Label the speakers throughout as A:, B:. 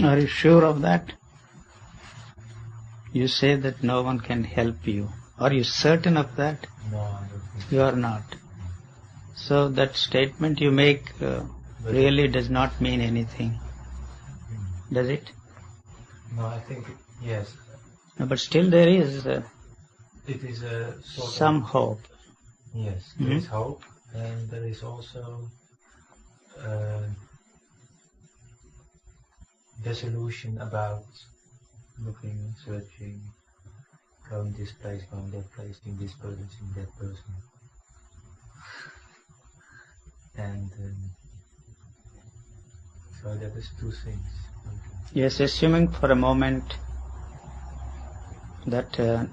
A: Are you sure of that? You say that no one can help you. Are you certain of that?
B: No, I don't think
A: You are not. So that statement you make really does not mean anything. Does it?
B: No, I think, yes.
A: No, but still there is
B: It is a sort
A: some
B: of,
A: hope.
B: yes, there is hope, and there is also resolution about looking, searching, going this place, going that place, seeing this person, seeing that person. And so that is two things.
A: Yes, assuming for a moment that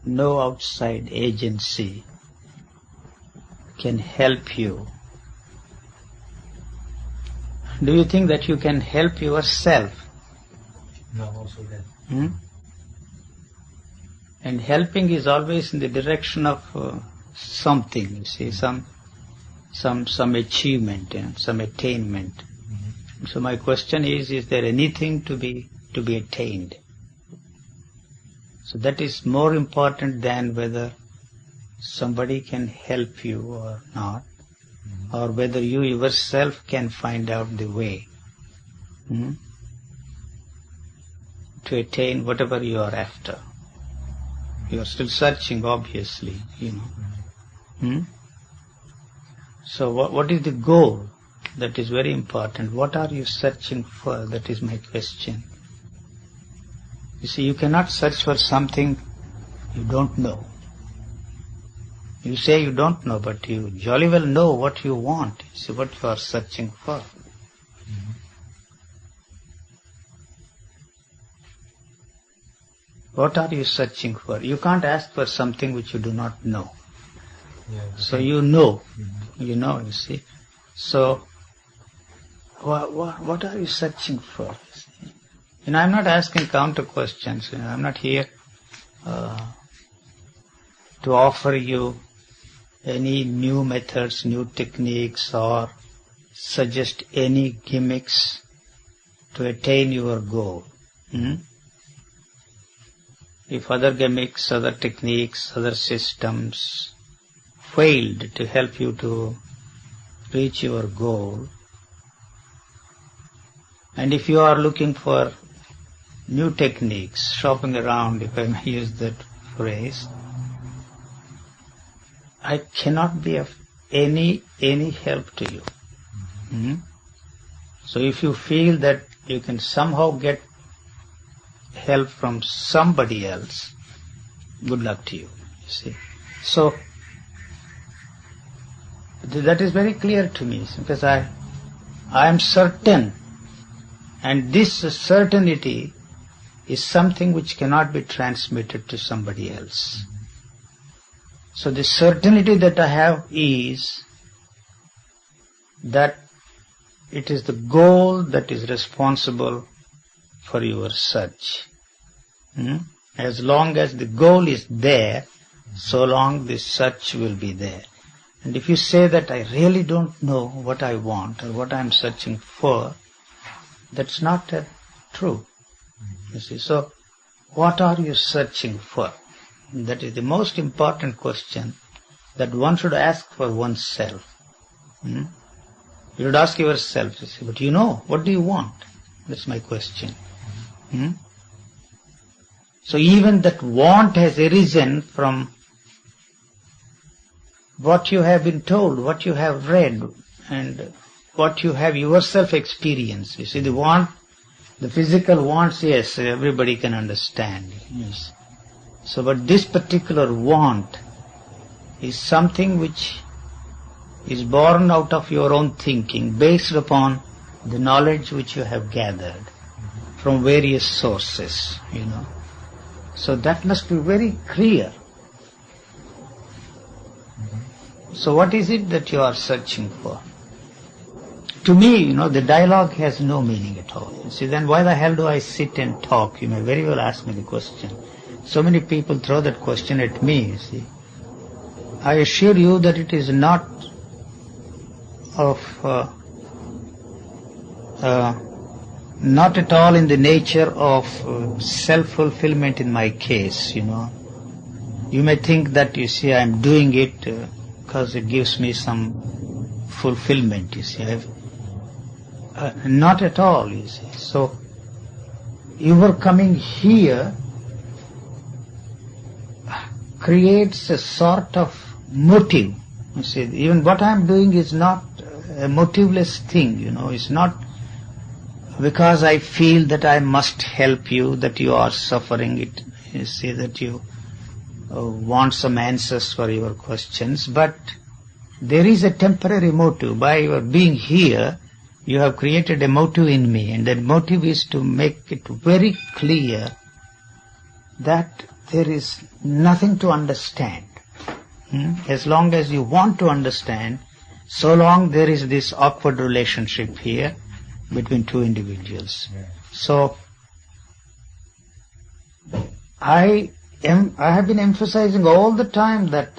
A: no outside agency can help you. Do you think that you can help yourself?
B: No, also that.
A: And helping is always in the direction of something, you see, some achievement, some attainment. Mm-hmm. So my question is there anything to be attained? So that is more important than whether somebody can help you or not, or whether you yourself can find out the way to attain whatever you are after. You are still searching, obviously, So what is the goal? That is very important. What are you searching for? That is my question. You see, you cannot search for something you don't know. You say you don't know, but you jolly well know what you want. You see what you are searching for. What are you searching for? You can't ask for something which you do not know.
B: Yeah,
A: so you know, you see. So, what are you searching for? I'm not asking counter questions. I'm not here to offer you any new methods, new techniques, or suggest any gimmicks to attain your goal. If other gimmicks, other techniques, other systems failed to help you to reach your goal, and if you are looking for new techniques, shopping around, if I may use that phrase, I cannot be of any help to you. So if you feel that you can somehow get help from somebody else, good luck to you, you see. So that is very clear to me, because I am certain, and this certainty is something which cannot be transmitted to somebody else. So the certainty that I have is that it is the goal that is responsible for your search. As long as the goal is there, so long the search will be there. And if you say that I really don't know what I want or what I am searching for, that's not true. You see, so what are you searching for? That is the most important question that one should ask for oneself. You should ask yourself, you see, but what do you want? That's my question. So even that want has arisen from what you have been told, what you have read, and what you have yourself experienced. You see, the want, the physical wants, yes, everybody can understand. Yes. So, but this particular want is something which is born out of your own thinking, based upon the knowledge which you have gathered from various sources, So that must be very clear. So what is it that you are searching for? To me, the dialogue has no meaning at all. You see, then why the hell do I sit and talk? You may very well ask me the question. So many people throw that question at me, you see. I assure you that it is not of not at all in the nature of self-fulfillment in my case, you know. You may think that, you see, I'm doing it because it gives me some fulfillment, you see. Not at all, you see. So, you were coming here creates a sort of motive. You see, even what I'm doing is not a motiveless thing, you know. It's not because I feel that I must help you, that you are suffering it. You see, that you want some answers for your questions, but there is a temporary motive. By your being here, you have created a motive in me, and that motive is to make it very clear that there is nothing to understand. As long as you want to understand, so long there is this awkward relationship here between two individuals. Yeah. So, I have been emphasizing all the time that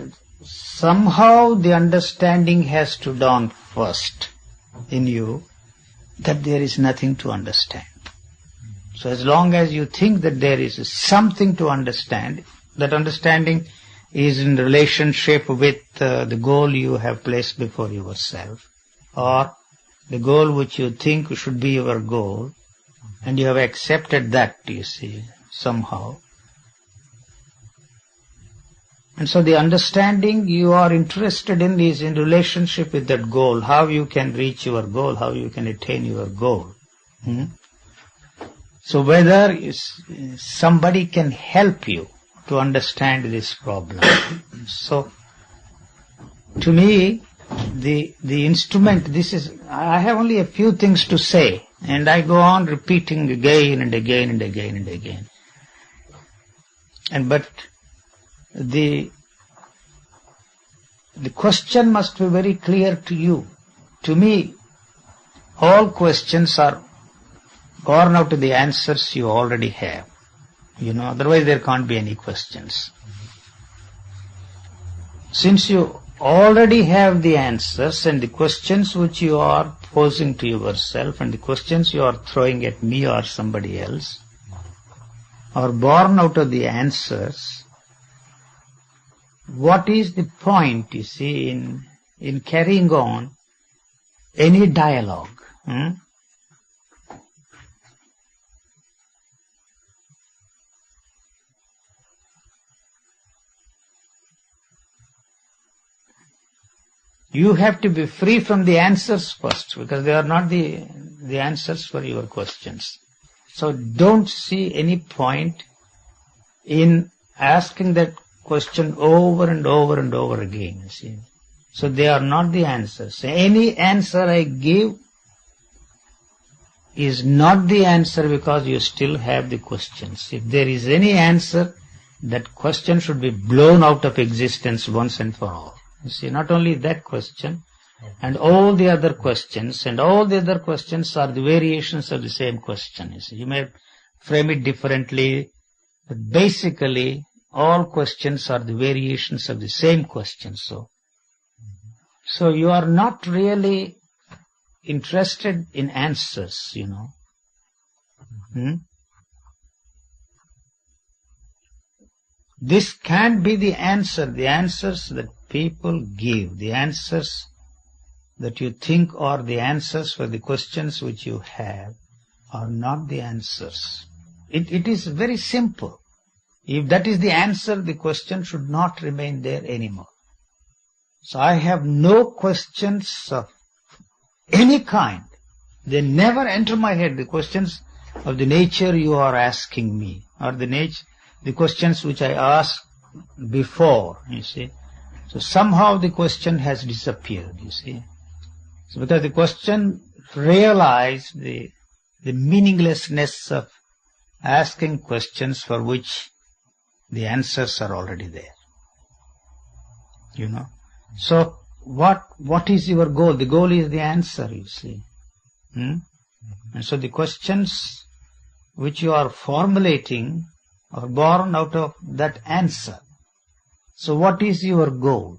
A: somehow the understanding has to dawn first in you that there is nothing to understand. So as long as you think that there is something to understand, that understanding is in relationship with the goal you have placed before yourself, or the goal which you think should be your goal, and you have accepted that, you see, somehow. And so the understanding you are interested in is in relationship with that goal, how you can reach your goal, how you can attain your goal. So whether somebody can help you to understand this problem. So to me, the instrument, this is, I have only a few things to say, and I go on repeating again and again and again and again. But the question must be very clear to you. To me, all questions are born out of the answers you already have. You know, otherwise there can't be any questions. Since you already have the answers, and the questions which you are posing to yourself and the questions you are throwing at me or somebody else are born out of the answers, what is the point, you see, in carrying on any dialogue? You have to be free from the answers first, because they are not the answers for your questions. So don't see any point in asking that question over and over and over again, you see. So they are not the answers. Any answer I give is not the answer because you still have the questions. If there is any answer, that question should be blown out of existence once and for all. You see, not only that question, and all the other questions, and all the other questions are the variations of the same question. You see, you may frame it differently, but basically all questions are the variations of the same question. So you are not really interested in answers, you know. This can't be the answers that people give, the answers that you think are the answers for the questions which you have are not the answers. It is very simple. If that is the answer, the question should not remain there anymore. So I have no questions of any kind. They never enter my head, the questions of the nature you are asking me, or the questions which I asked before, you see. So somehow the question has disappeared, you see. So because the question realized the meaninglessness of asking questions for which the answers are already there. You know. So what is your goal? The goal is the answer, you see. And so the questions which you are formulating are born out of that answer. So what is your goal?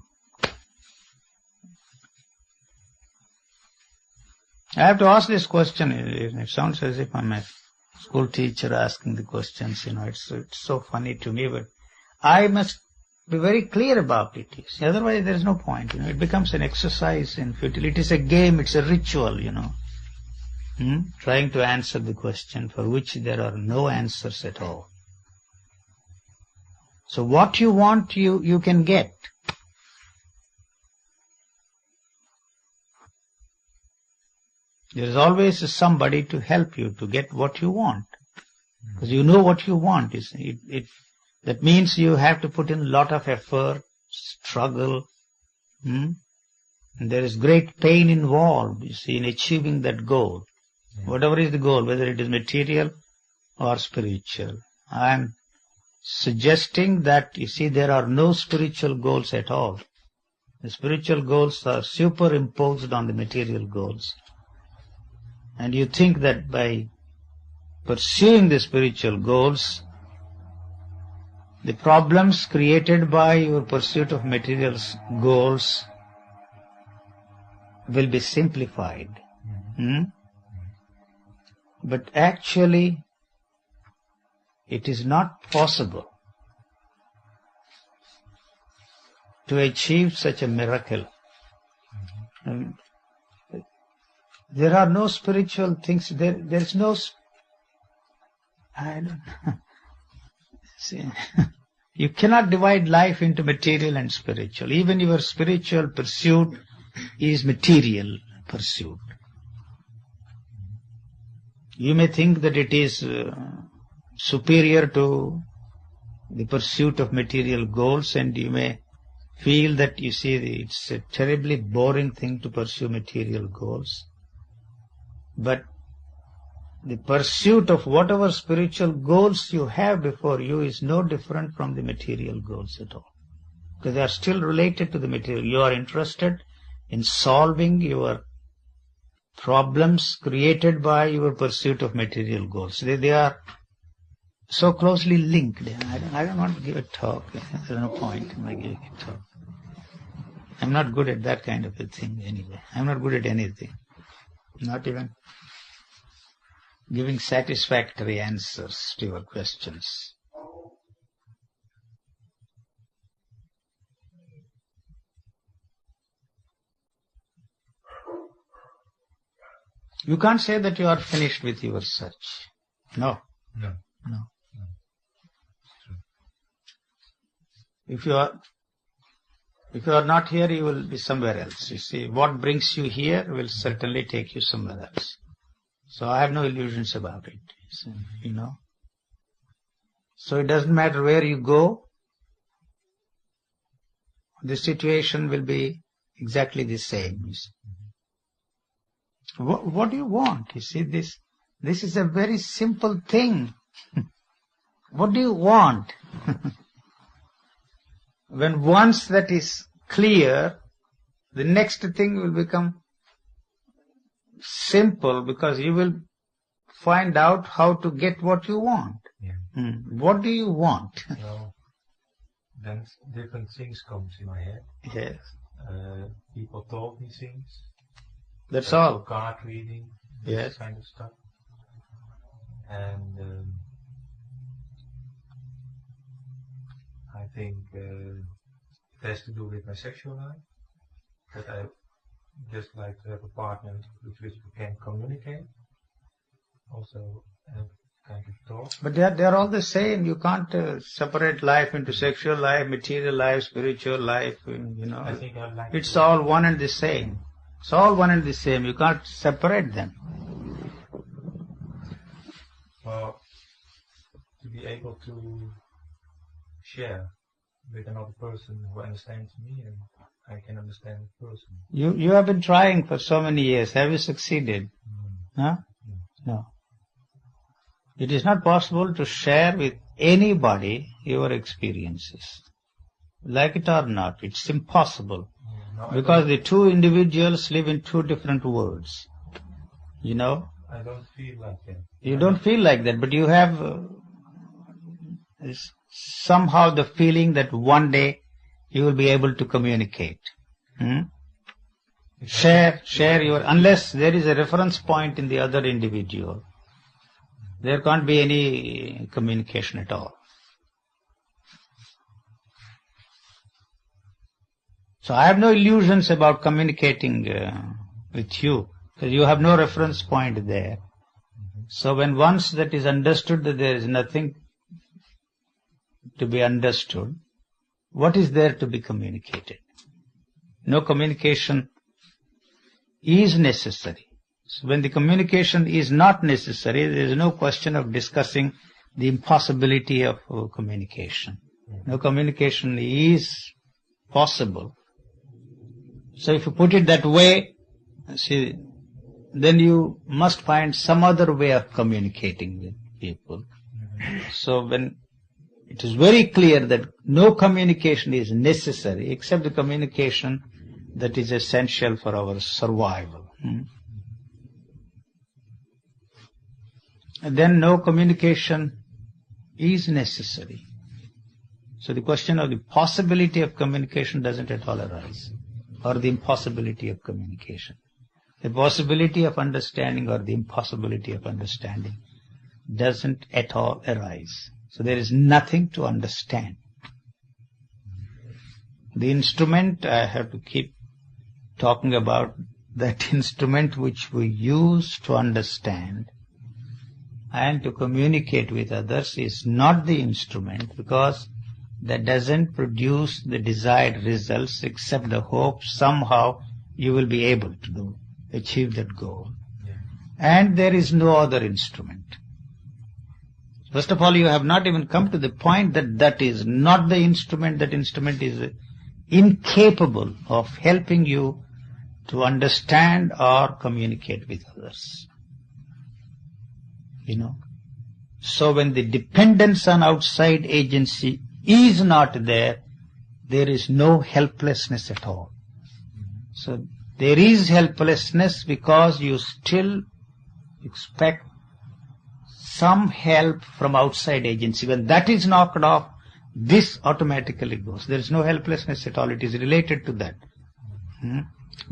A: I have to ask this question. It sounds as if I'm a school teacher asking the questions. It's so funny to me, but I must be very clear about it. Otherwise, there is no point. It becomes an exercise in futility. It is a game. It's a ritual. Trying to answer the question for which there are no answers at all. So what you want, you can get. There is always somebody to help you to get what you want. Because you know what you want. That means you have to put in a lot of effort, struggle. And there is great pain involved, in achieving that goal. Whatever is the goal, whether it is material or spiritual. I am suggesting that, there are no spiritual goals at all. The spiritual goals are superimposed on the material goals. And you think that by pursuing the spiritual goals, the problems created by your pursuit of material goals will be simplified. But actually, it is not possible to achieve such a miracle. There are no spiritual things. There's no. I don't know. See, you cannot divide life into material and spiritual. Even your spiritual pursuit is material pursuit. You may think that it is superior to the pursuit of material goals, and you may feel that, it's a terribly boring thing to pursue material goals. But the pursuit of whatever spiritual goals you have before you is no different from the material goals at all. Because they are still related to the material. You are interested in solving your problems created by your pursuit of material goals. They are so closely linked. I don't want to give a talk. There's no point in my giving a talk. I'm not good at that kind of a thing anyway. I'm not good at anything. Not even giving satisfactory answers to your questions. You can't say that you are finished with your search. No.
B: No.
A: If you are not here, you will be somewhere else. What brings you here will certainly take you somewhere else. So I have no illusions about it, So it doesn't matter where you go, the situation will be exactly the same. What do you want? This is a very simple thing. What do you want? When once that is clear, the next thing will become simple, because you will find out how to get what you want. What do you want?
B: Then different things come in my head.
A: Yes.
B: People told me things.
A: That's all.
B: Card reading. This kind of stuff. And I think it has to do with my sexual life. That I just like to have a partner with which we can communicate. Also have kind of talk.
A: But they are all the same. You can't separate life into sexual life, material life, spiritual life.
B: I think I like
A: it's all one and the same. It's all one and the same. You can't separate them.
B: Well, to be able to share with another person who understands me and I can understand the person.
A: You have been trying for so many years. Have you succeeded? Huh? No. It is not possible to share with anybody your experiences. Like it or not, it's impossible. Because the two individuals live in two different worlds.
B: I don't feel like that.
A: You don't feel like that, but you have somehow the feeling that one day you will be able to communicate. Share your, unless there is a reference point in the other individual, there can't be any communication at all. So I have no illusions about communicating with you, because you have no reference point there. So when once that is understood that there is nothing to be understood, what is there to be communicated? No communication is necessary. So when the communication is not necessary, there is no question of discussing the impossibility of communication. No communication is possible. So if you put it that way, see, then you must find some other way of communicating with people. So when it is very clear that no communication is necessary except the communication that is essential for our survival. And then no communication is necessary. So the question of the possibility of communication doesn't at all arise, or the impossibility of communication. The possibility of understanding or the impossibility of understanding doesn't at all arise. So there is nothing to understand. The instrument, I have to keep talking about that instrument which we use to understand and to communicate with others is not the instrument, because that doesn't produce the desired results except the hope somehow you will be able to achieve that goal. Yeah. And there is no other instrument. First of all, you have not even come to the point that that is not the instrument. That instrument is incapable of helping you to understand or communicate with others. So when the dependence on outside agency is not there, there is no helplessness at all. So there is helplessness because you still expect some help from outside agency. When that is knocked off, this automatically goes. There is no helplessness at all. It is related to that.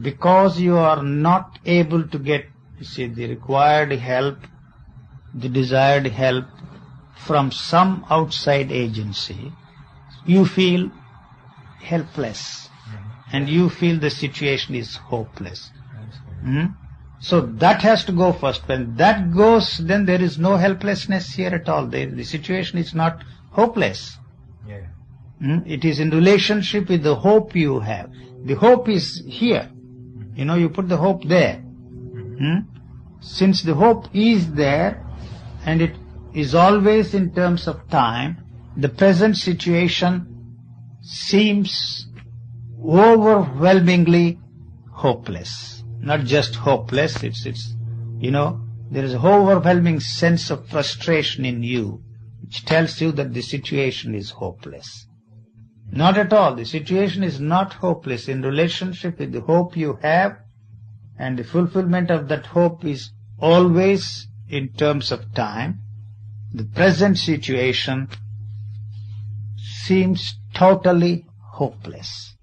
A: Because you are not able to get, the required help, the desired help from some outside agency, you feel helpless. And you feel the situation is hopeless. So that has to go first. When that goes, then there is no helplessness here at all. The situation is not hopeless. Yeah. It is in relationship with the hope you have. The hope is here. You put the hope there. Since the hope is there, and it is always in terms of time, the present situation seems overwhelmingly hopeless. Not just hopeless, it's there is an overwhelming sense of frustration in you, which tells you that the situation is hopeless. Not at all. The situation is not hopeless. In relationship with the hope you have, and the fulfillment of that hope is always in terms of time, the present situation seems totally hopeless.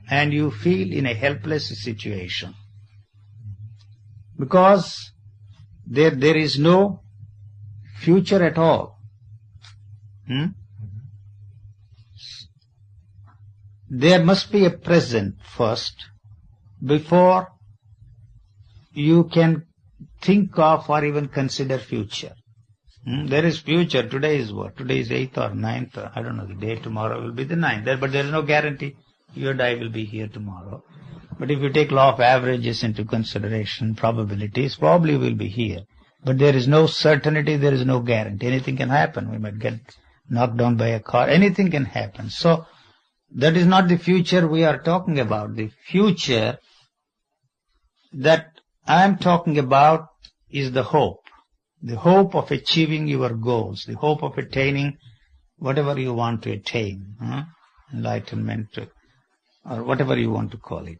A: And you feel in a helpless situation. Because there is no future at all. There must be a present first before you can think of or even consider future. There is future. Today is what? Today is 8th or 9th. I don't know. The day tomorrow will be the 9th. But there is no guarantee you and I will be here tomorrow. But if you take law of averages into consideration, probabilities, probably will be here. But there is no certainty, there is no guarantee. Anything can happen. We might get knocked down by a car. Anything can happen. So that is not the future we are talking about. The future that I am talking about is the hope. The hope of achieving your goals. The hope of attaining whatever you want to attain. Enlightenment, or whatever you want to call it.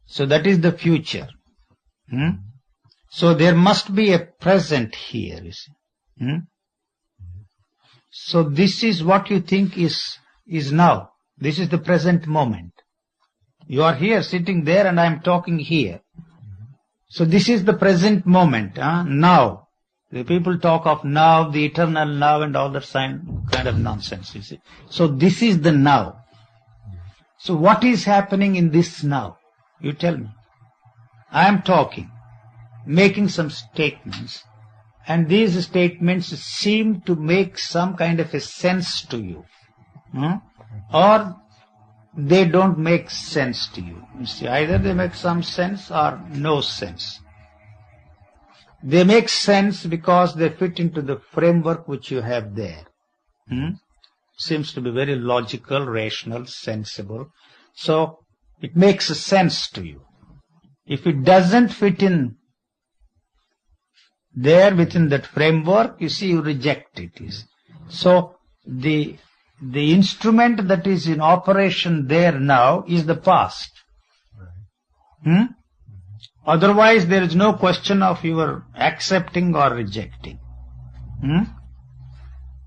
A: So that is the future. So there must be a present here, you see. So this is what you think is now. This is the present moment. You are here, sitting there, and I am talking here. So this is the present moment, now. The people talk of now, the eternal now, and all that kind of nonsense, you see. So this is the now. So what is happening in this now? You tell me. I am talking, making some statements, and these statements seem to make some kind of a sense to you. Or they don't make sense to you. You see, either they make some sense or no sense. They make sense because they fit into the framework which you have there. Seems to be very logical, rational, sensible. So it makes a sense to you. If it doesn't fit in there within that framework, you see, you reject it. So the instrument that is in operation there now is the past. Otherwise, there is no question of your accepting or rejecting.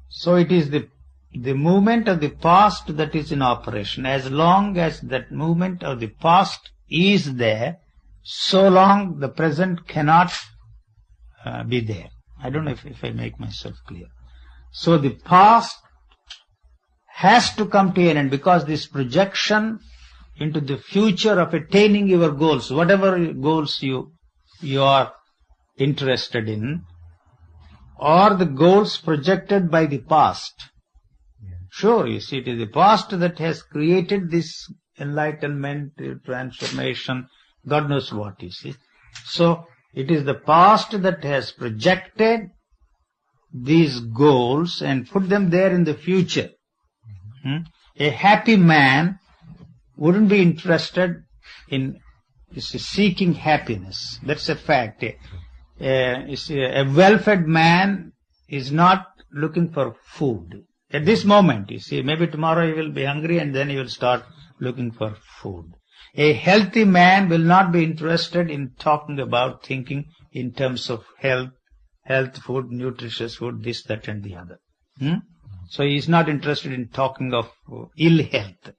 A: So it is the movement of the past that is in operation. As long as that movement of the past is there, so long the present cannot be there. I don't know if I make myself clear. So the past has to come to an end, because this projection into the future of attaining your goals, whatever goals you are interested in, or the goals projected by the past. Sure, you see, it is the past that has created this enlightenment, transformation, God knows what, you see. So it is the past that has projected these goals and put them there in the future. A happy man wouldn't be interested in seeking happiness. That's a fact. A well-fed man is not looking for food. At this moment, you see, maybe tomorrow he will be hungry and then he will start looking for food. A healthy man will not be interested in talking about thinking in terms of health food, nutritious food, this, that and the other. So he is not interested in talking of ill health.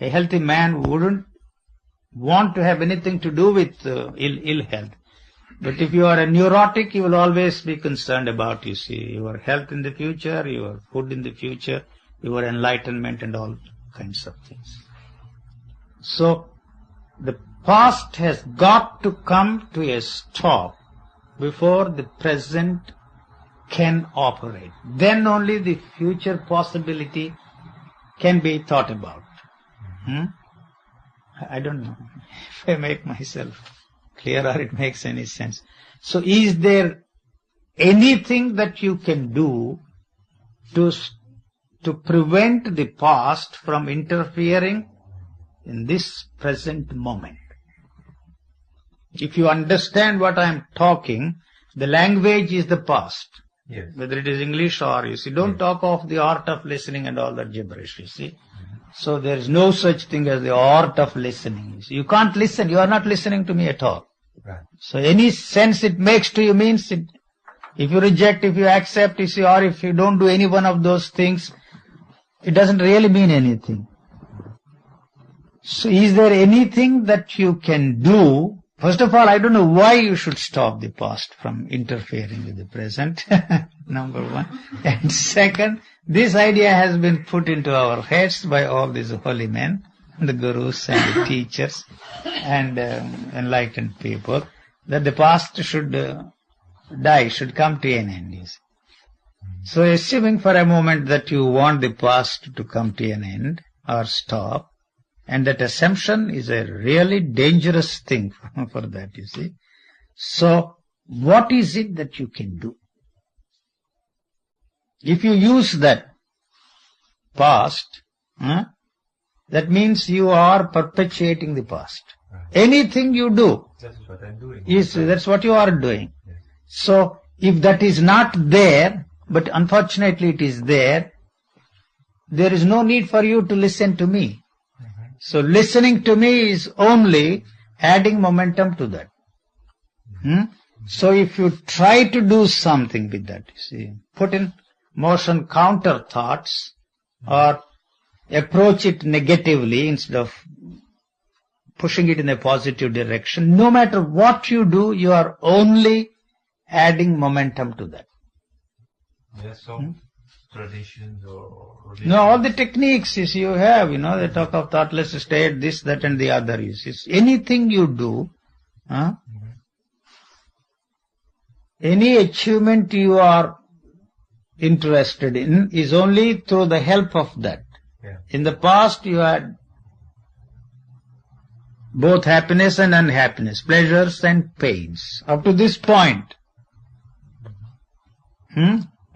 A: A healthy man wouldn't want to have anything to do with ill health. But if you are a neurotic, you will always be concerned about, you see, your health in the future, your food in the future, your enlightenment and all kinds of things. So the past has got to come to a stop before the present can operate. Then only the future possibility can be thought about. I don't know if I make myself clear or it makes any sense. So is there anything that you can do to prevent the past from interfering in this present moment? If you understand what I am talking, the language is the past.
B: Yes.
A: Whether it is English or, you see, don't talk of the art of listening and all that gibberish, you see. So there is no such thing as the art of listening. You see. You can't listen. You are not listening to me at all.
B: Right.
A: So any sense it makes to you means it. If you reject, if you accept, you see, or if you don't do any one of those things, it doesn't really mean anything. So is there anything that you can do? First of all, I don't know why you should stop the past from interfering with the present, number one. And second, this idea has been put into our heads by all these holy men, the gurus and the teachers and enlightened people, that the past should die, should come to an end. So assuming for a moment that you want the past to come to an end or stop, and that assumption is a really dangerous thing for that, you see. So what is it that you can do? If you use that past, that means you are perpetuating the past. Right. Anything you do,
B: that's what I'm doing.
A: That's what you are doing.
B: Yes.
A: So if that is not there, but unfortunately it is there is no need for you to listen to me. So listening to me is only adding momentum to that. So if you try to do something with that, you see, put in motion counter thoughts or approach it negatively instead of pushing it in a positive direction. No matter what you do, you are only adding momentum to that.
B: Yes, some traditions or religions.
A: No, all the techniques you have, they talk of thoughtless state, this, that and the other. Anything you do, any achievement you are interested in is only through the help of that.
B: Yeah.
A: In the past you had both happiness and unhappiness, pleasures and pains. Up to this point,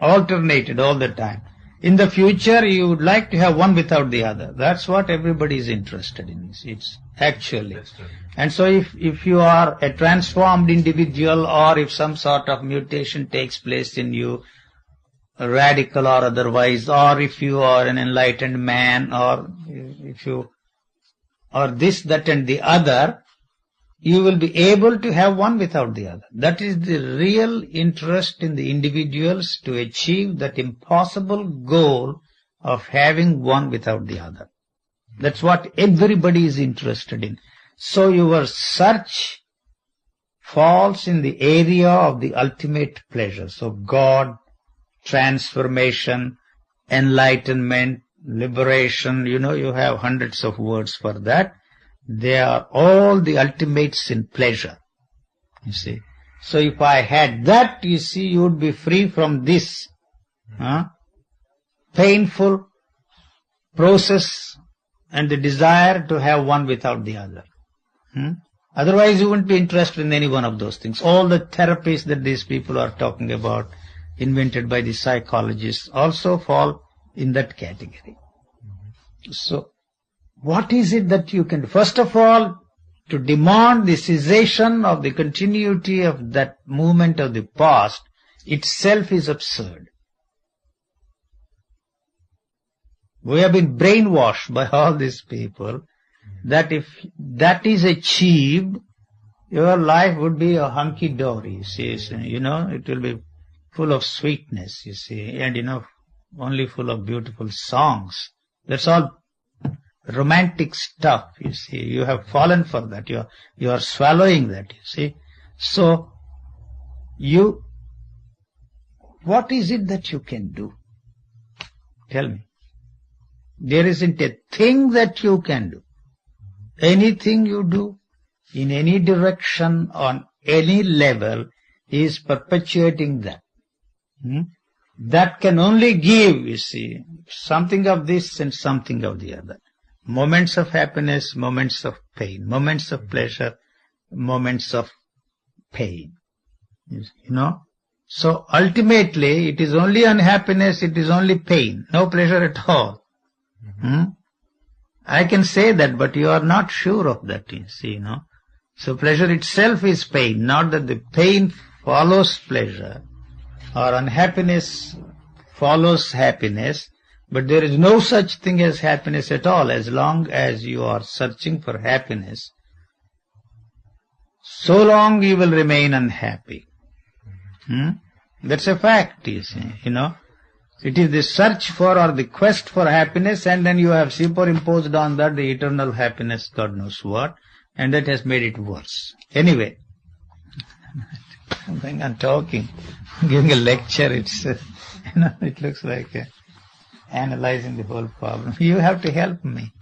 A: alternated all the time. In the future, you would like to have one without the other. That's what everybody is interested in. It's actually. And so if you are a transformed individual, or if some sort of mutation takes place in you, radical or otherwise, or if you are an enlightened man, or if you are this, that and the other, you will be able to have one without the other. That is the real interest in the individuals, to achieve that impossible goal of having one without the other. That's what everybody is interested in. So your search falls in the area of the ultimate pleasure. So God, transformation, enlightenment, liberation, you have hundreds of words for that. They are all the ultimates in pleasure, you see. So if I had that, you see, you would be free from this painful process and the desire to have one without the other. Otherwise you wouldn't be interested in any one of those things. All the therapies that these people are talking about, invented by the psychologists, also fall in that category. So what is it that you can do? First of all, to demand the cessation of the continuity of that movement of the past itself is absurd. We have been brainwashed by all these people that if that is achieved, your life would be a hunky-dory, you see. It will be full of sweetness, you see, and only full of beautiful songs. That's all romantic stuff, you see. You have fallen for that. You are swallowing that, you see. So, what is it that you can do? Tell me. There isn't a thing that you can do. Anything you do, in any direction, on any level, is perpetuating that. That can only give, you see, something of this and something of the other. Moments of happiness, moments of pain, moments of pleasure, moments of pain. So ultimately it is only unhappiness, it is only pain, no pleasure at all. I can say that, but you are not sure of that, you see, So pleasure itself is pain, not that the pain follows pleasure, or unhappiness follows happiness, but there is no such thing as happiness at all. As long as you are searching for happiness, so long you will remain unhappy. That's a fact, you see, It is the search for or the quest for happiness, and then you have superimposed on that the eternal happiness, God knows what, and that has made it worse. Anyway, I'm going on talking, giving a lecture, it's, it looks like analyzing the whole problem. You have to help me.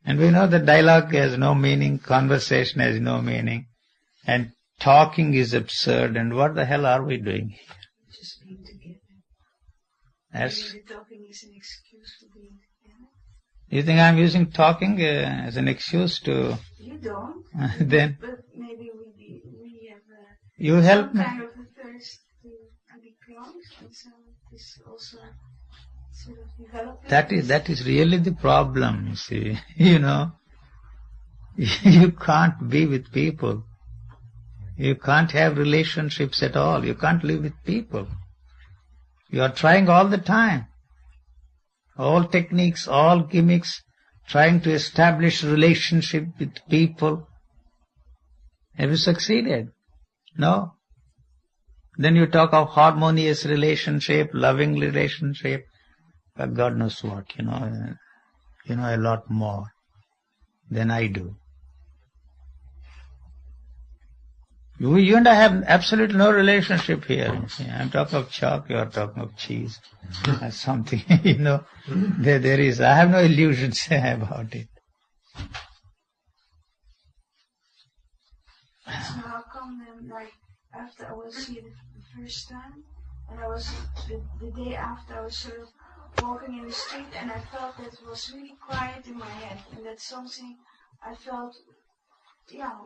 A: And we know that dialogue has no meaning, conversation has no meaning, and talking is absurd, and what the hell are we doing here?
C: Just being together.
A: Yes.
C: Maybe talking is an excuse for being together.
A: You think I'm using talking as an excuse to...
C: You don't.
A: Then...
C: But maybe we have
A: you help
C: some
A: me.
C: kind of a thirst to be close, and so this also sort of developing.
A: That is really the problem, you see. You can't be with people. You can't have relationships at all. You can't live with people. You are trying all the time. All techniques, all gimmicks, trying to establish relationship with people. Have you succeeded? No. Then you talk of harmonious relationship, loving relationship, God knows what, a lot more. than I do. You and I have absolutely no relationship here. I'm talking of chalk, you are talking of cheese. That's something, there is. I have no illusions about it.
C: So how come then, like, after I was here the first time, and I was, the day after, I was sort of walking in the street, and I felt that it was really quiet in my head, and that's something I felt,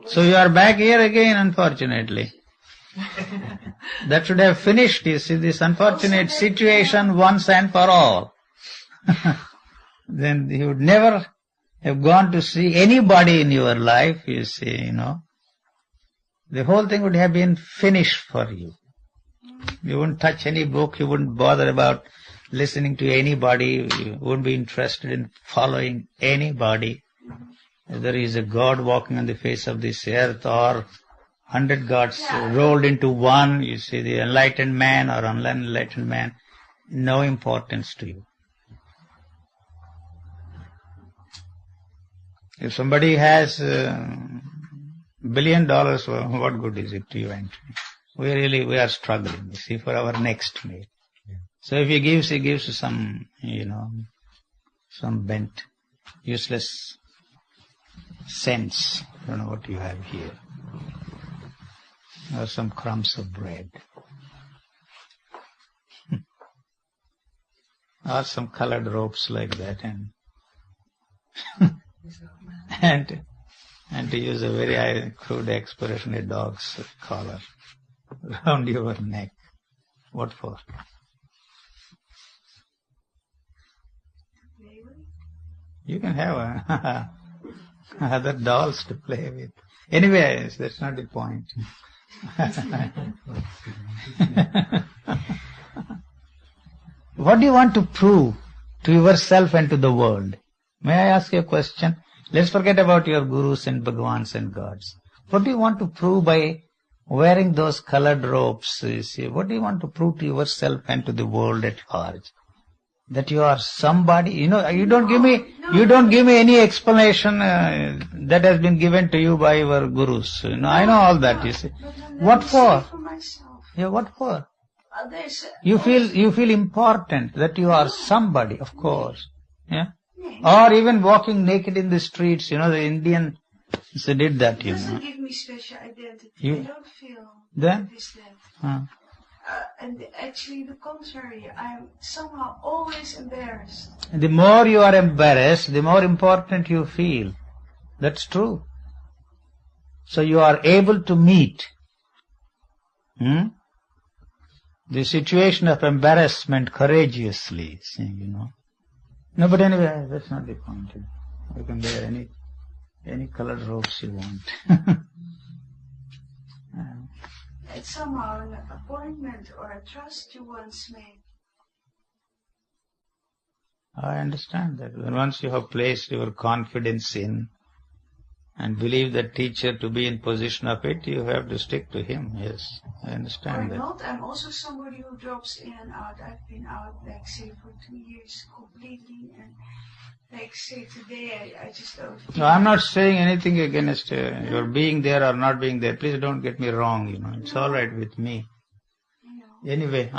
A: So you are back here again, unfortunately. That should have finished, you see, this unfortunate situation once and for all. Then you would never have gone to see anybody in your life, you see, The whole thing would have been finished for you. You wouldn't touch any book, you wouldn't bother about listening to anybody, you wouldn't be interested in following anybody. There is a God walking on the face of this earth, or 100 gods rolled into one, you see, the enlightened man or unenlightened man, no importance to you. If somebody has $1 billion, what good is it to you and to me? We are struggling, you see, for our next meal.
B: Yeah.
A: So if he gives some, some bent, useless cents. I don't know what you have here. Or some crumbs of bread. Or some colored ropes like that, and to use a very crude expression, a dog's collar around your neck. What for? You can have other dolls to play with. Anyway, that's not the point. What do you want to prove to yourself and to the world? May I ask you a question? Let's forget about your gurus and bhagwans and gods. What do you want to prove by wearing those colored robes? You see, what do you want to prove to yourself and to the world at large? That you are somebody, you don't give me any explanation that has been given to you by your gurus. I know all that, you see. What for? Yeah, what for? You feel important that you are somebody, of course. Yeah? Or even walking naked in the streets, the Indians did that,
C: It doesn't give me special identity. I don't feel
A: then?
C: that. And actually the contrary, I am somehow always embarrassed.
A: The more you are embarrassed, the more important you feel. That's true. So you are able to meet the situation of embarrassment courageously, No, but anyway, that's not the point. You can wear any colored robes you want.
C: It's somehow an appointment or a trust you once made.
A: I understand that. Once you have placed your confidence in and believe that teacher to be in position of it, you have to stick to him. Yes, I understand that.
C: Not, I'm also somebody who drops in and out. I've been out, like, say, for 2 years completely, and like, say, today I just don't feel.
A: No, I'm not saying anything against your being there or not being there. Please don't get me wrong, It's all right with me. Anyway,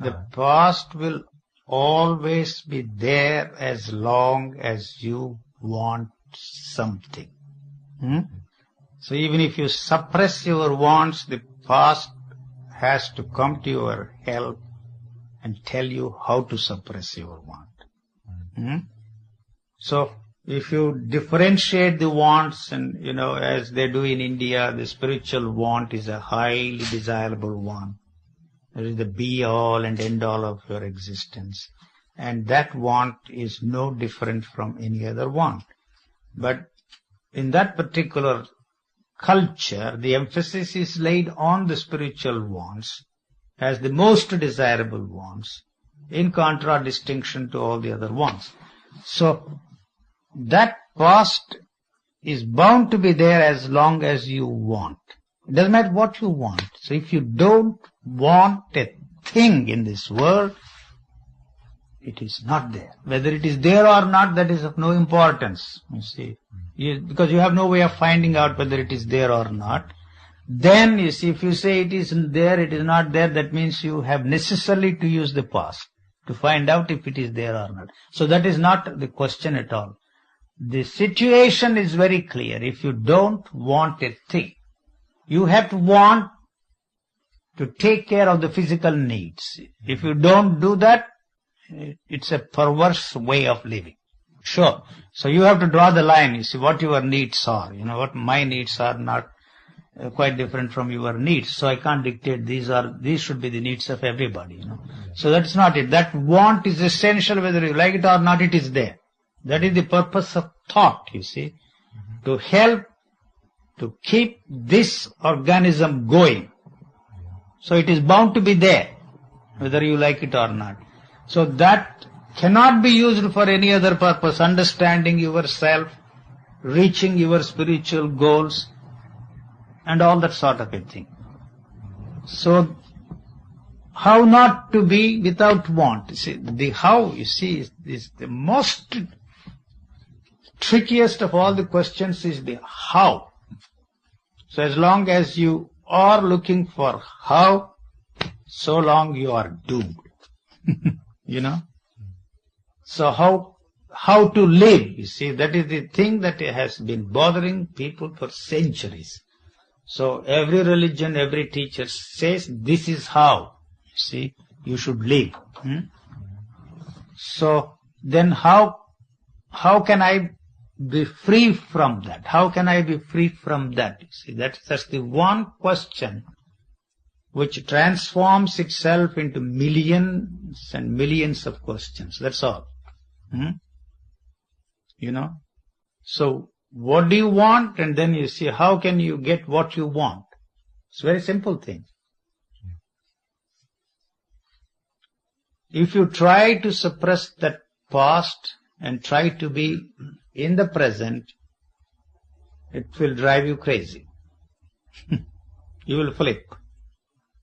A: the past will always be there as long as you want something. So even if you suppress your wants, the past has to come to your help and tell you how to suppress your want. So if you differentiate the wants, and as they do in India, the spiritual want is a highly desirable one. It is the be-all and end-all of your existence. And that want is no different from any other want. But in that particular culture, the emphasis is laid on the spiritual wants as the most desirable wants, in contradistinction to all the other wants. So that past is bound to be there as long as you want. It doesn't matter what you want. So if you don't want a thing in this world, it is not there. Whether it is there or not, that is of no importance, you see. Because you have no way of finding out whether it is there or not. Then, you see, if you say it is there, it is not there, that means you have necessarily to use the past to find out if it is there or not. So that is not the question at all. The situation is very clear. If you don't want a thing, you have to want to take care of the physical needs. If you don't do that, it's a perverse way of living. Sure. So you have to draw the line. You see what your needs are. You know what my needs are not quite different from your needs. So I can't dictate these should be the needs of everybody. You know. So that's not it. That want is essential whether you like it or not. It is there. That is the purpose of thought. You see, to help to keep this organism going. So it is bound to be there, whether you like it or not. So that cannot be used for any other purpose, understanding yourself, reaching your spiritual goals, and all that sort of a thing. So, how not to be without want? You see, the how, you see, is the most trickiest of all the questions is the how. So as long as you are looking for how, so long you are doomed. You know? So how to live, you see, that is the thing that has been bothering people for centuries. So every religion, every teacher says this is how, you see, you should live. So then how can I be free from that? How can I be free from that? You see, that's the one question which transforms itself into millions and millions of questions. That's all. You know? So, what do you want? And then you see, how can you get what you want? It's a very simple thing. If you try to suppress that past and try to be in the present, it will drive you crazy. You will flip.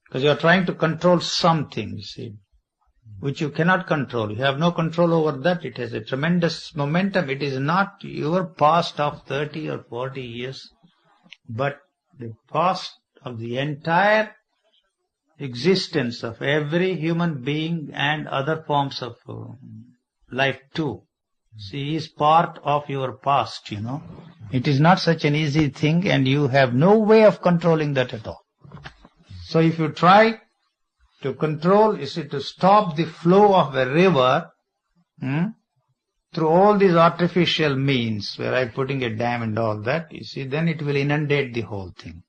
A: Because you are trying to control something, you see, which you cannot control. You have no control over that. It has a tremendous momentum. It is not your past of 30 or 40 years, but the past of the entire existence of every human being and other forms of life too. See, is part of your past, you know. It is not such an easy thing, and you have no way of controlling that at all. So if you try to control, you see, to stop the flow of a river through all these artificial means, where I'm putting a dam and all that, you see, then it will inundate the whole thing.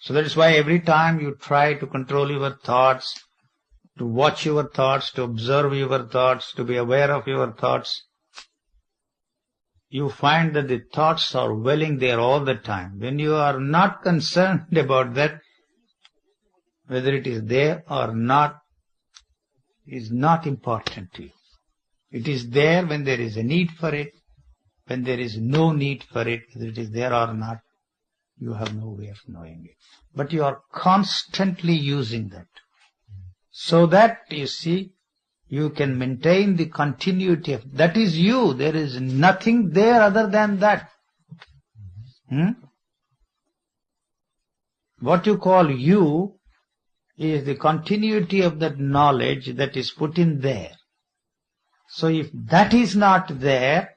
A: So that is why every time you try to control your thoughts, to watch your thoughts, to observe your thoughts, to be aware of your thoughts, you find that the thoughts are welling there all the time. When you are not concerned about that, whether it is there or not, is not important to you. It is there when there is a need for it. When there is no need for it, whether it is there or not, you have no way of knowing it. But you are constantly using that. So that, you see, you can maintain the continuity of, that is you. There is nothing there other than that. What you call you is the continuity of that knowledge that is put in there. So if that is not there,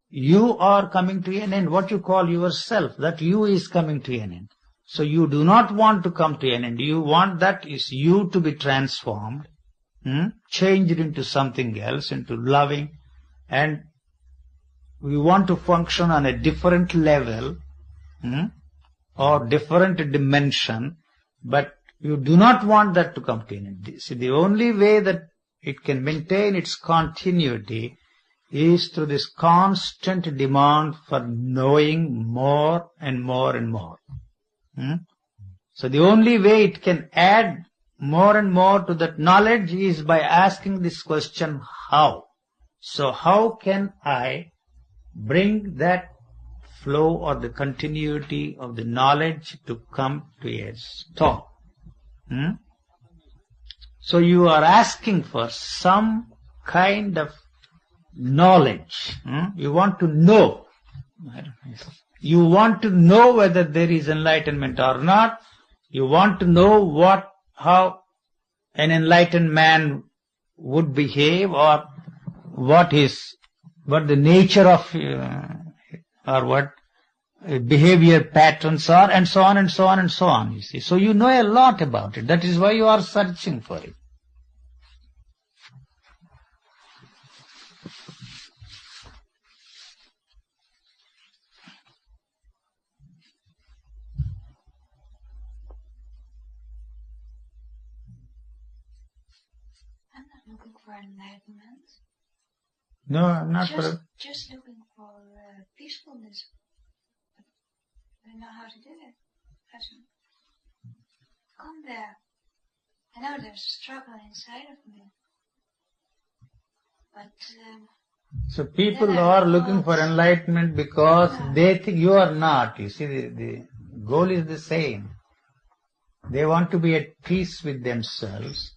A: you are coming to an end. What you call yourself, that you is coming to an end. So you do not want to come to an end. You want that is you to be transformed, changed into something else, into loving, and we want to function on a different level, or different dimension, but you do not want that to come to an end. See, the only way that it can maintain its continuity is through this constant demand for knowing more and more and more. So the only way it can add more and more to that knowledge is by asking this question, how? So how can I bring that flow or the continuity of the knowledge to come to a stop? So you are asking for some kind of knowledge. You want to know. You want to know whether there is enlightenment or not. You want to know how an enlightened man would behave, or what the nature of or what behavior patterns are, and so on and so on and so on. You see, so you know a lot about it. That is why you are searching for it.
C: I'm not looking for enlightenment.
A: No, I'm not
C: just looking for peacefulness. I don't know how to do it. How to come there. I know there's a struggle inside of me. But
A: so people are looking for enlightenment because they think you are not. You see, the goal is the same. They want to be at peace with themselves.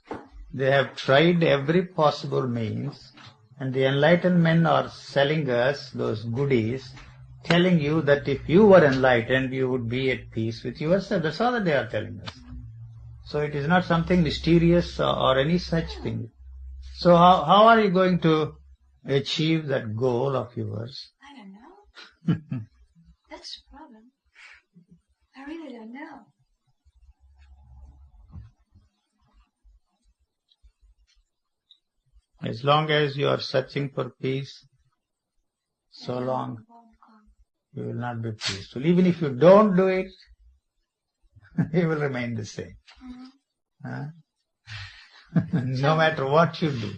A: They have tried every possible means, and the enlightened men are selling us those goodies, telling you that if you were enlightened, you would be at peace with yourself. That's all that they are telling us. So it is not something mysterious or any such thing. So how are you going to achieve that goal of yours?
C: I don't know. That's the problem. I really don't know.
A: As long as you are searching for peace, so long you will not be peaceful. Even if you don't do it, you will remain the same. Huh? No matter what you do.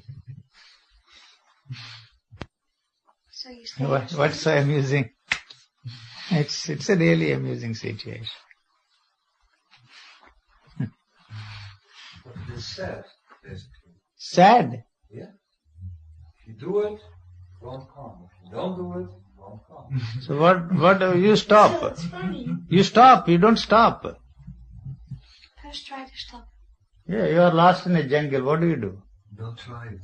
C: So you stay
A: What's so amusing? It's a really amusing situation.
D: It's sad, basically.
A: Sad?
D: Yeah. If you do it, it won't come. If you don't do it, it won't come.
A: So what do you stop?
C: So it's funny.
A: You stop, you don't stop.
C: First try to stop.
A: Yeah, you are lost in a jungle. What do?
D: Don't try it.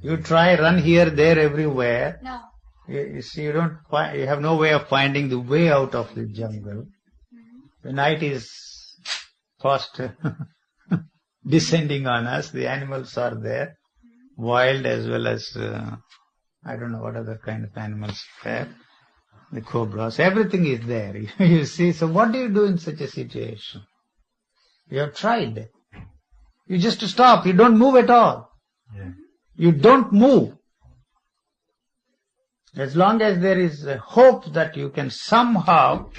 A: You try, run here, there, everywhere.
C: No.
A: You see, you have no way of finding the way out of the jungle. The night is fast descending on us. The animals are there, wild as well as, I don't know what other kind of animals there. The cobras, everything is there. You see, so what do you do in such a situation? You have tried. You just stop. You don't move at all.
D: Yeah.
A: You don't move. As long as there is a hope that you can somehow,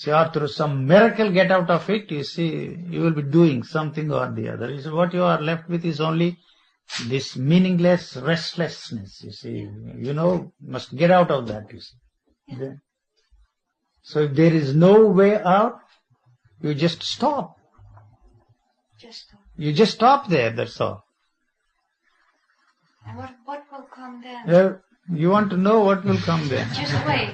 A: or through some miracle get out of it, you see, you will be doing something or the other. You see, what you are left with is only this meaningless restlessness, you see. You must get out of that, you see. So if there is no way out, you just stop.
C: Just stop.
A: You just stop there, that's all.
C: And what will come then?
A: You want to know what will come then.
C: Just wait.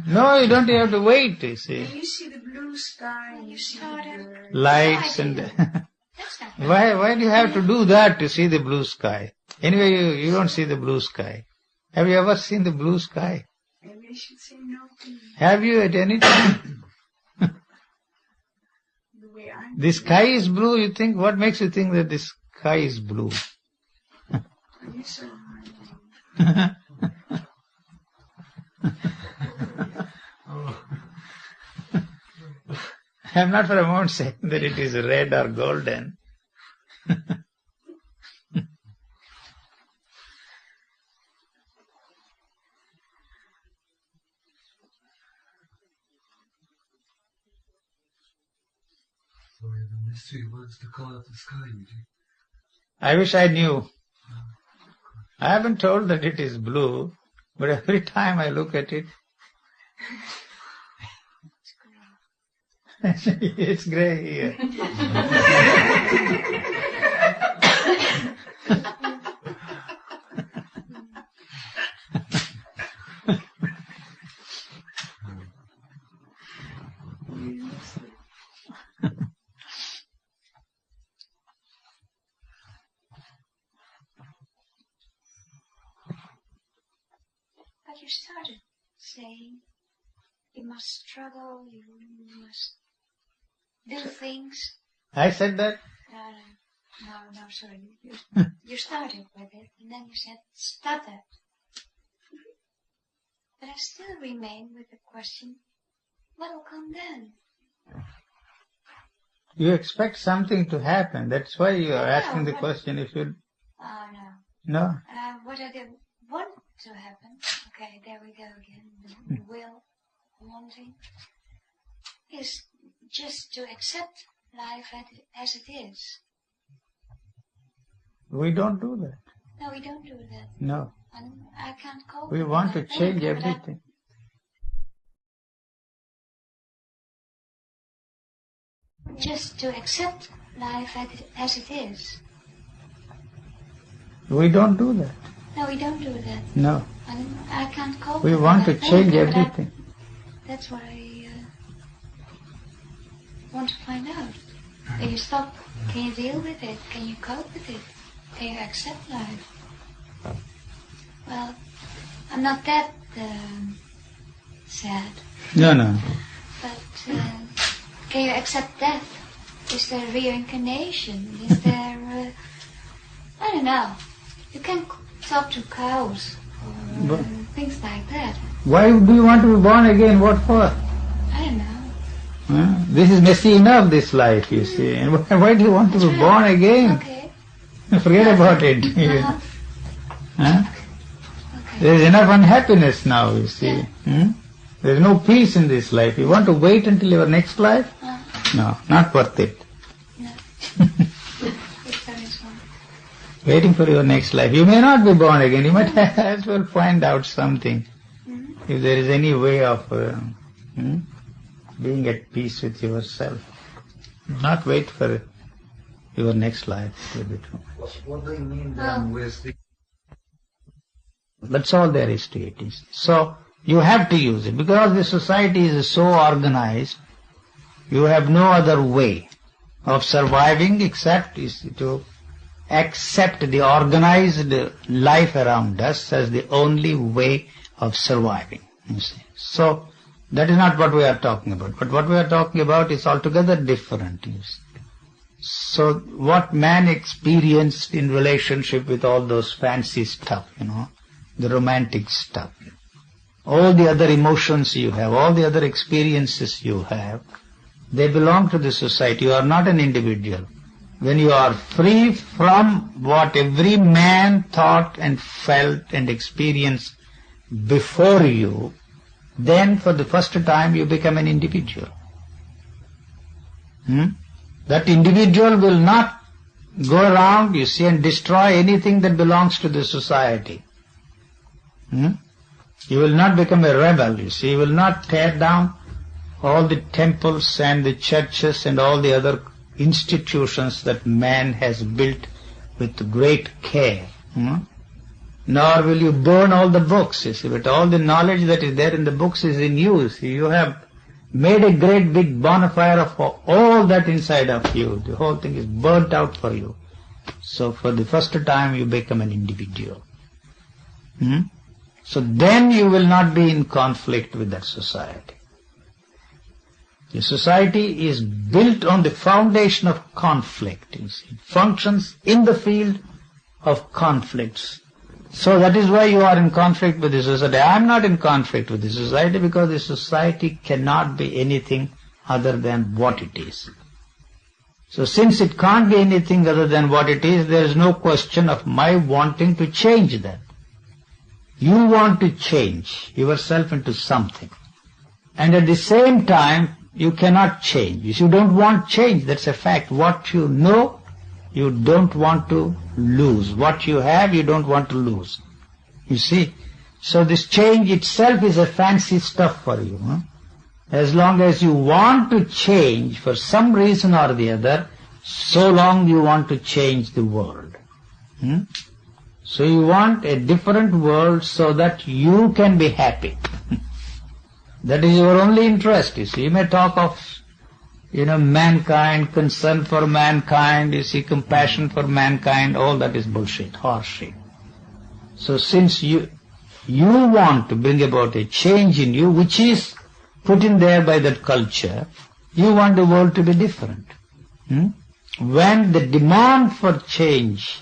A: No, you don't have to wait, you see.
C: You see the blue sky, you see the
A: Lights and...
C: That's not
A: Why do you have to do that to see the blue sky? Anyway, you don't see the blue sky. Have you ever seen the blue sky?
C: Maybe I should say no to you.
A: Have you at any time?
C: The way I'm
A: The sky is blue, you think? What makes you think that the sky is blue?
C: you're so hard.
A: I'm not for a moment saying that it is red or golden.
D: So in the mystery, what's the color of the sky usually?
A: I wish I knew. I haven't told that it is blue, but every time I look at it, it's grey here.
E: must struggle, you must do things.
A: I said that?
E: No, sorry. You started with it, and then you said stutter. But I still remain with the question, what will come then?
A: You expect something to happen. That's why you are asking the question if you...
E: Oh, no.
A: No?
E: What I want to happen, okay, there we go again, the will, wanting, is just to accept life as it is.
A: We don't do that.
E: No, we don't do that.
A: No.
E: And I can't cope
A: We
E: with
A: want to
E: that.
A: change
E: But
A: everything.
E: Just to accept life as it is.
A: We don't do that.
E: No, we don't do that.
A: No.
E: And I can't cope
A: We
E: with
A: want to
E: that.
A: change
E: But
A: everything.
E: That's what I want to find out. Can you stop? Can you deal with it? Can you cope with it? Can you accept life? Well, I'm not that sad.
A: No.
E: But can you accept death? Is there reincarnation? Is there... I don't know. You can talk to cows or things like that.
A: Why do you want to be born again? What for?
E: I don't know.
A: This is messy enough, this life, you see. And why do you want to be born again?
E: Okay.
A: Forget about it.
E: Okay.
A: There is enough unhappiness now, you see. There is no peace in this life. You want to wait until your next life? No, not worth it.
E: No. If there is one.
A: Waiting for your next life. You may not be born again. You might as well find out something. If there is any way of being at peace with yourself. Not wait for your next life. It will be too much.
D: What do you mean then with the...
A: That's all there is to it. So you have to use it. Because the society is so organized, you have no other way of surviving except to accept the organized life around us as the only way of surviving. You see. So that is not what we are talking about. But what we are talking about is altogether different. You see. So what man experienced in relationship with all those fancy stuff, the romantic stuff, all the other emotions you have, all the other experiences you have, they belong to the society. You are not an individual. When you are free from what every man thought and felt and experienced before you, then for the first time you become an individual. That individual will not go around, you see, and destroy anything that belongs to the society. You will not become a rebel, you see. You will not tear down all the temples and the churches and all the other institutions that man has built with great care. Nor will you burn all the books, you see. But all the knowledge that is there in the books is in you. See, you have made a great big bonfire of all that inside of you. The whole thing is burnt out for you. So for the first time you become an individual. So then you will not be in conflict with that society. The society is built on the foundation of conflict. You see. It functions in the field of conflicts. So that is why you are in conflict with the society. I am not in conflict with the society because the society cannot be anything other than what it is. So since it can't be anything other than what it is, there is no question of my wanting to change that. You want to change yourself into something. And at the same time, you cannot change. If you don't want change, that's a fact. What you know, you don't want to lose. What you have, you don't want to lose. You see? So this change itself is a fancy stuff for you. As long as you want to change for some reason or the other, so long you want to change the world. So you want a different world so that you can be happy. That is your only interest, you see. You may talk of, mankind, concern for mankind, you see, compassion for mankind, all that is bullshit, horseshit. So since you want to bring about a change in you, which is put in there by that culture, you want the world to be different. When the demand for change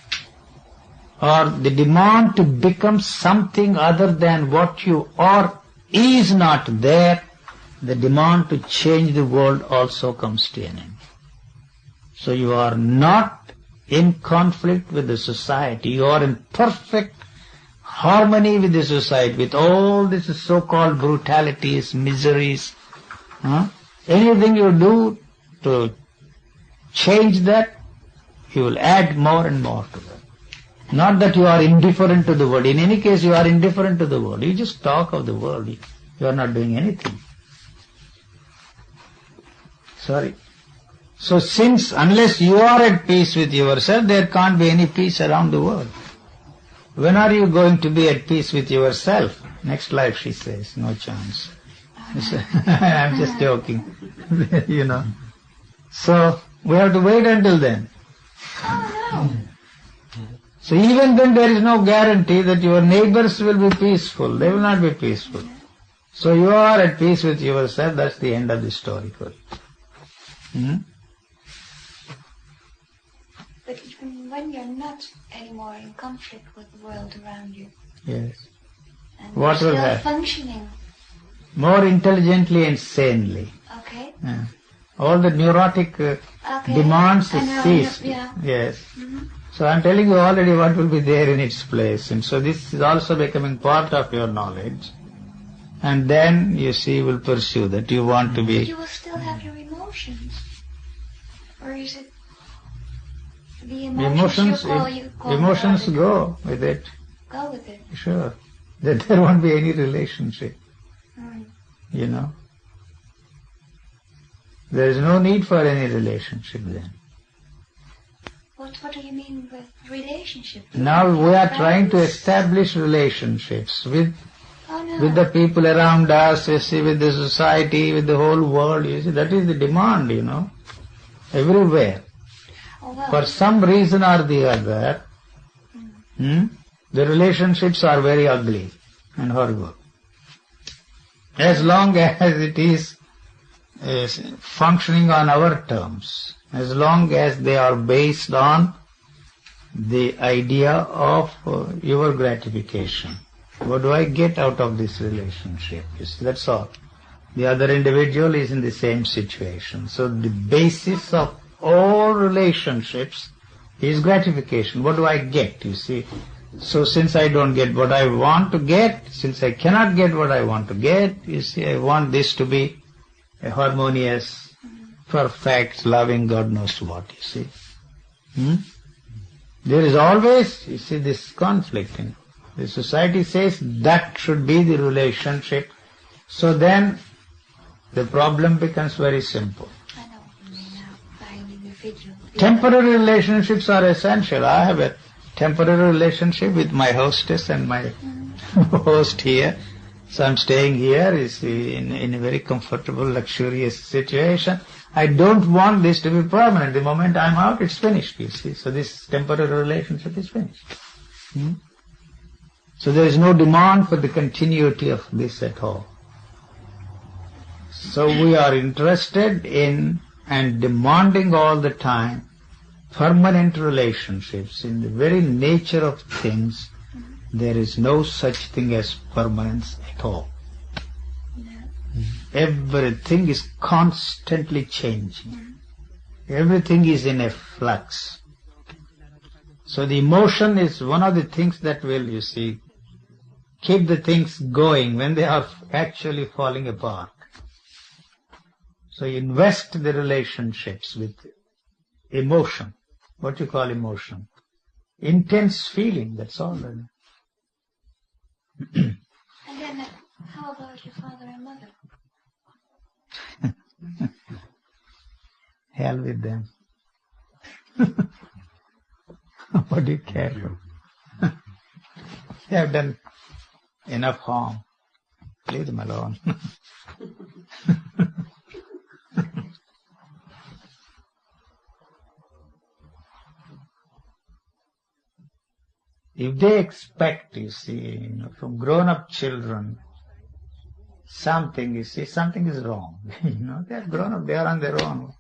A: or the demand to become something other than what you are is not there, the demand to change the world also comes to an end. So you are not in conflict with the society, you are in perfect harmony with the society, with all these so-called brutalities, miseries. Anything you do to change that, you will add more and more to that. Not that you are indifferent to the world. In any case, you are indifferent to the world. You just talk of the world. You are not doing anything. Sorry. So unless you are at peace with yourself, there can't be any peace around the world. When are you going to be at peace with yourself? Next life, she says. No chance. I'm just joking. So, we have to wait until then.
E: Oh, no.
A: So even then there is no guarantee that your neighbors will be peaceful. They will not be peaceful. So you are at peace with yourself. That's the end of the story for you.
E: But even when you're not anymore in conflict with the world around you,
A: Yes.
E: and
A: What
E: you're
A: will
E: still
A: happen?
E: functioning,
A: More intelligently and sanely.
E: okay?
A: Yeah. All the neurotic
E: Okay.
A: demands
E: I know,
A: ceased.
E: yeah.
A: Yes. So I'm telling you already what will be there in its place. And so this is also becoming part of your knowledge. And then, you see, will pursue that. You want to
E: But
A: be...
E: you will still have your emotions. Or is it the emotions
A: Emotions go with it.
E: Go with it.
A: Sure. That there won't be any relationship.
E: Mm.
A: There is no need for any relationship then.
E: What do you mean with relationship?
A: Now we are trying to establish relationships with the people around us, you see, with the society, with the whole world, you see, that is the demand, everywhere.
E: Oh, well.
A: For some reason or the other, the relationships are very ugly and horrible. As long as it is functioning on our terms, as long as they are based on the idea of your gratification. What do I get out of this relationship? You see, that's all. The other individual is in the same situation. So the basis of all relationships is gratification. What do I get, you see? So since I don't get what I want to get, since I cannot get what I want to get, you see, I want this to be a harmonious, perfect, loving, God knows what, you see. There is always, you see, this conflict. The society says that should be the relationship. So then the problem becomes very simple.
E: I know what you mean now, by an individual.
A: Temporary relationships are essential. I have a temporary relationship with my hostess and my host here. So I'm staying here, you see, in a very comfortable, luxurious situation. I don't want this to be permanent. The moment I'm out, it's finished, you see. So this temporary relationship is finished. So there is no demand for the continuity of this at all. So we are interested in and demanding all the time permanent relationships. In the very nature of things, there is no such thing as permanence at all. Everything is constantly changing. Everything is in a flux. So the emotion is one of the things that will, you see, keep the things going when they are actually falling apart. So invest the relationships with emotion. What you call emotion? Intense feeling, that's all.
E: And then, how about your father and mother?
A: Hell with them. What do you care for? They have done enough harm. Leave them alone. If they expect, you see, from grown-up children something, you see, something is wrong. They are grown up, they are on their own.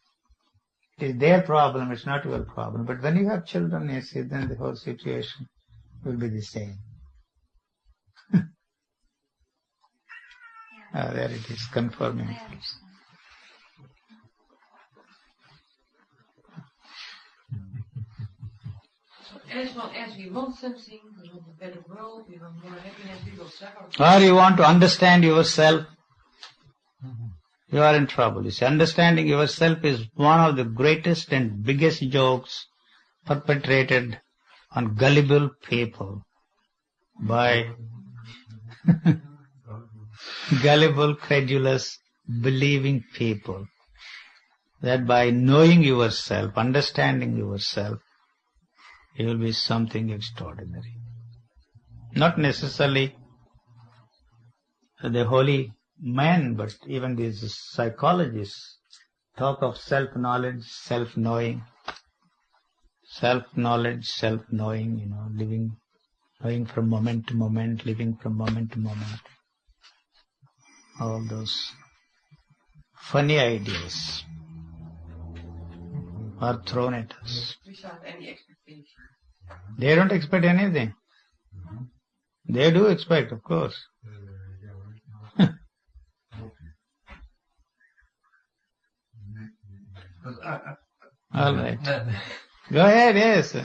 A: It is their problem, it's not your problem. But when you have children, you see, then the whole situation will be the same. There it is, confirming.
E: I understand.
F: As long as we want something, we want a better world, we want more happiness, we will suffer.
A: Or you want to understand yourself, you are in trouble. You see, understanding yourself is one of the greatest and biggest jokes perpetrated on gullible people by gullible, credulous, believing people. That by knowing yourself, understanding yourself, you will be something extraordinary. Not necessarily the holy men, but even these psychologists talk of self-knowledge, self-knowing, living, knowing from moment to moment, living from moment to moment. All those funny ideas are thrown at us.
F: Without any expectation.
A: They don't expect anything. They do expect, of course. All right. Go ahead, yes.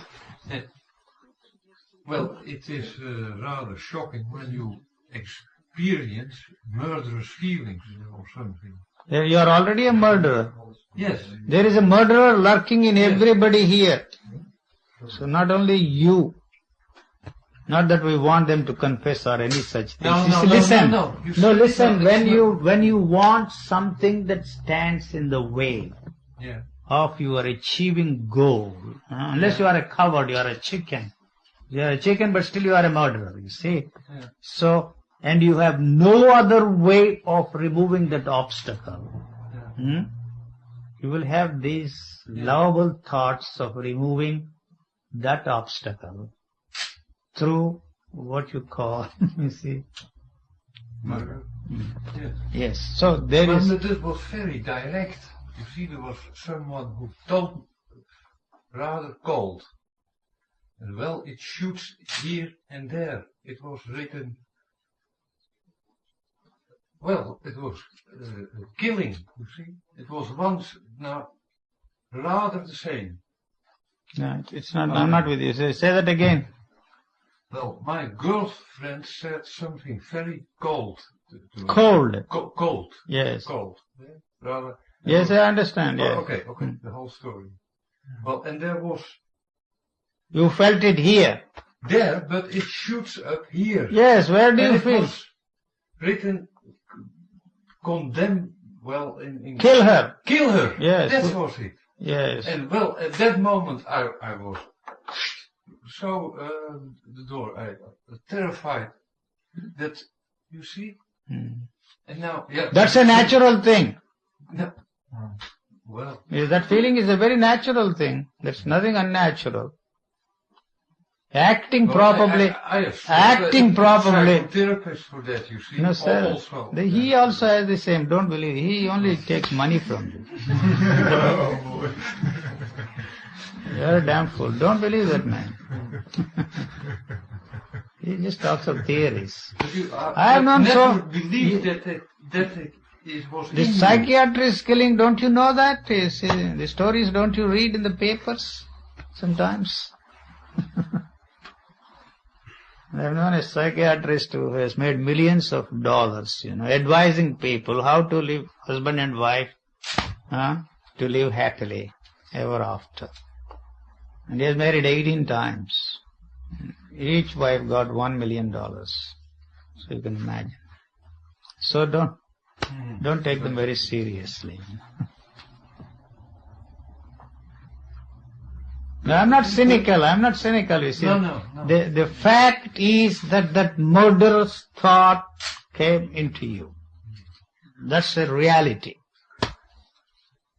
D: Well, it is rather shocking when you experience murderous feelings or something.
A: You are already a murderer.
D: Yes.
A: There is a murderer lurking in everybody here. So not only you. Not that we want them to confess or any such thing. Listen. Listen. When you want something that stands in the way of your achieving goal, unless you are a coward, you are a chicken. You are a chicken, but still you are a murderer. You see.
D: Yeah.
A: So, and you have no other way of removing that obstacle. You will have these lovable thoughts of removing that obstacle through what you call, you see,
D: Murder.
A: Yes. So there is.
D: But it was very direct. You see, there was someone who told rather cold. And well, it shoots here and there. It was written. Well, it was killing. You see, it was once now rather the same.
A: No, it's not. I'm not with you. Say that again.
D: Well, my girlfriend said something very cold. To
A: Cold.
D: Cold.
A: Yes.
D: Cold. Yeah? Rather.
A: Yes, I understand. Yes.
D: Okay. The whole story. Well, and there was.
A: You felt it here.
D: There, but it shoots up here.
A: Yes. Where do you
D: It
A: feel?
D: was written, condemn. Well, in
A: Kill her.
D: Kill her.
A: Yes.
D: That was it.
A: Yes.
D: And well, at that moment, I was so the door, terrified that you see. And now,
A: That's a natural thing.
D: No. Well,
A: Yes, that feeling is a very natural thing. There's nothing unnatural. Acting properly.
D: acting
A: properly.
D: Therapist for that, you see.
A: No, sir.
D: Also.
A: He also has the same. Don't believe. He only takes money from you. You're a damn fool. Don't believe that man. He just talks of theories. I have known
D: never
A: so.
D: believed that it was
A: The
D: in you.
A: psychiatrist killing, don't you know that? The stories don't you read in the papers sometimes? I have known a psychiatrist who has made millions of dollars, advising people how to live, husband and wife, to live happily ever after. And he has married 18 times. Each wife got $1 million. So you can imagine. So don't take them very seriously. No, I'm not cynical, you see.
D: No.
A: The fact is that murderous thought came into you. That's the reality.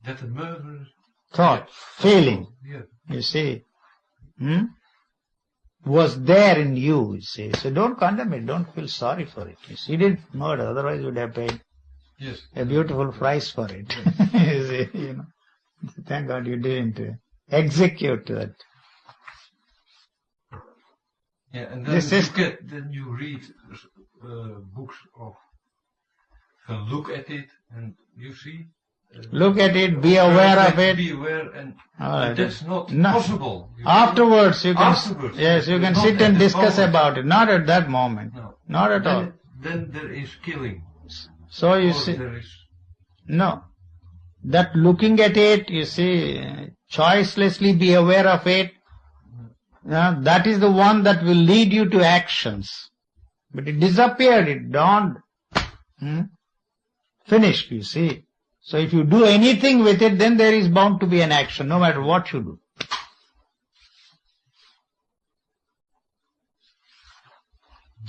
D: That the murderer
A: Thought, feeling,
D: Yeah.
A: you see. was there in you see. So don't condemn it, don't feel sorry for it. You see, you didn't murder, otherwise you would have paid a beautiful price for it. You see, Thank God you didn't execute that.
D: Yeah, and then you read books of look at it and you see.
A: Look at it, be aware of it.
D: Be aware, and
A: Right.
D: that's not possible.
A: Afterwards, you can sit and discuss about it. Not at that moment.
D: No.
A: Not at all.
D: Then there is killing.
A: So you see, no. That looking at it, you see, choicelessly be aware of it. That is the one that will lead you to actions. But it disappeared, it dawned. Finished, you see. So if you do anything with it, then there is bound to be an action, no matter what you do.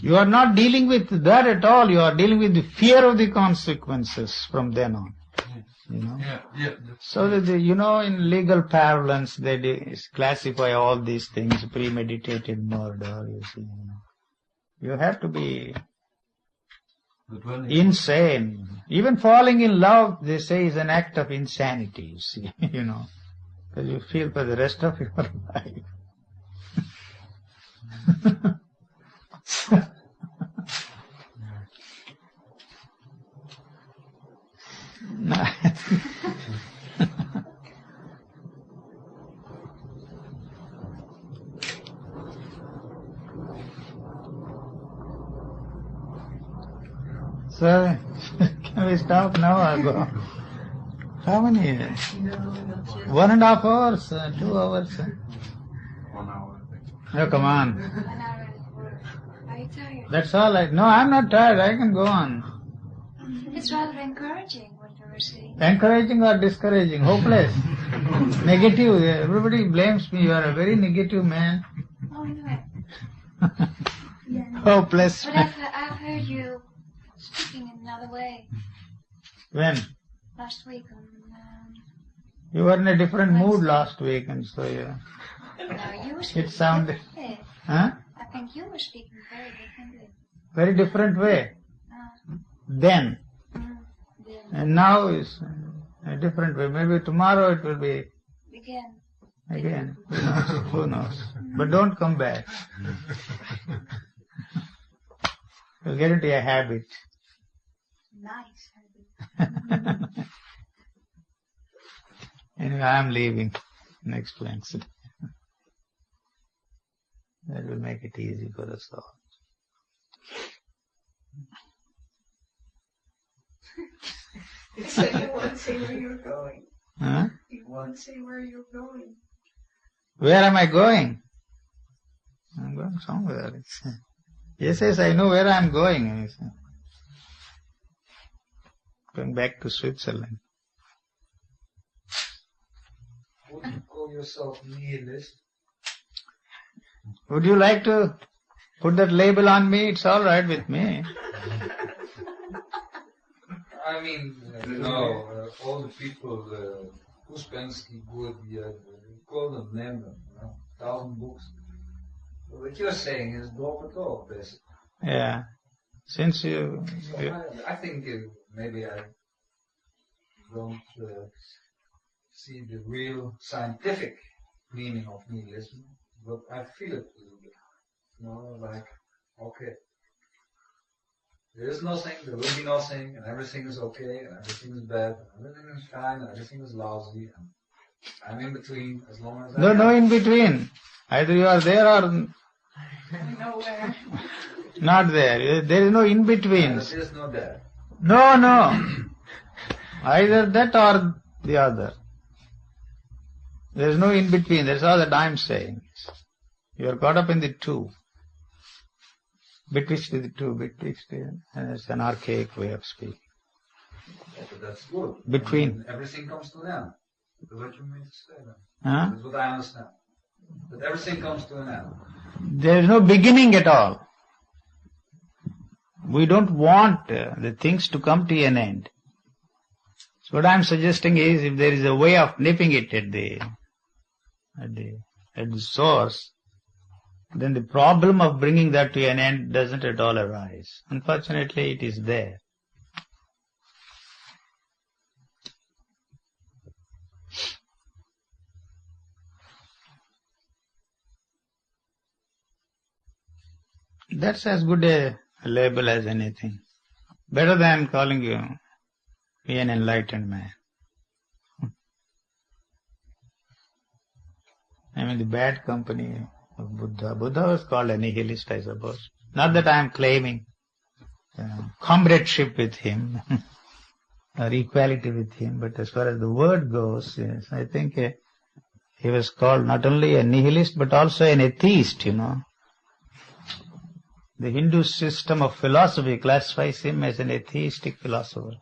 A: You are not dealing with that at all. You are dealing with the fear of the consequences from then on. So that in legal parlance, they classify all these things, premeditated murder. You see, you have to be insane. Even falling in love, they say, is an act of insanity, you see, because you feel for the rest of your life. So, can we stop now or go? How many? 1.5 hours? 2 hours?
D: 1 hour, I think.
A: No, come on.
E: 1 hour at work. Are you tired?
A: That's all right. No, I'm not tired. I can go on.
E: It's rather encouraging what you were saying.
A: Encouraging or discouraging? Hopeless. Negative. Everybody blames me. You are a very negative man.
E: Oh no.
A: Hopeless.
E: But I've heard you speaking in another way
A: When?
E: last week on.
A: You were in a different mood last week, and so
E: No, you were speaking.
A: it sounded.
E: differently.
A: Huh?
E: I think you were speaking very differently.
A: Very different way. Then.
E: Then
A: And now is a different way. Maybe tomorrow it will be
E: again.
A: Who knows? But don't come back. You'll get into a habit.
E: Nice habit.
A: Anyway, I am leaving next Wednesday. That will make it easy for us all.
C: So you won't say where you're going.
A: Huh?
C: You won't say where you're going.
A: Where am I going? I'm going somewhere. Yes, I know where I'm going. Going back to Switzerland.
G: Would you call yourself nihilist?
A: Would you like to put that label on me? It's all right with me.
G: I mean, all the people, Uspensky, Gurdjieff, call them, name them, 1,000 books. But what you're saying is drop it all, basically.
A: Yeah. Since you
G: I think maybe I don't see the real scientific meaning of nihilism, but I feel it a little bit. Like, okay, there is nothing, there will be nothing, and everything is okay, and everything is bad, and everything is fine, and everything is lousy, and I'm in between as long as I
A: No,
G: am.
A: no in between. Either you are there or
C: Nowhere.
A: not there. There is no in between.
G: There is no there.
A: No. Either that or the other. There is no in between. That's all that I'm saying. You are caught up in the two. Betwixt the two. And it's an archaic way of speaking.
G: Yeah, but that's good.
A: Between.
G: I mean, everything comes to an end. That's what you mean to say then.
A: Huh?
G: That's what I understand. But everything comes to an end.
A: There is no beginning at all. We don't want the things to come to an end. So what I'm suggesting is, if there is a way of nipping it at the source, then the problem of bringing that to an end doesn't at all arise. Unfortunately, it is there. That's as good a label as anything. Better than calling you an enlightened man. I mean, the bad company of Buddha. Buddha was called a nihilist, I suppose. Not that I am claiming comradeship with him or equality with him, but as far as the word goes, yes, I think he was called not only a nihilist but also an atheist, The Hindu system of philosophy classifies him as an atheistic philosopher.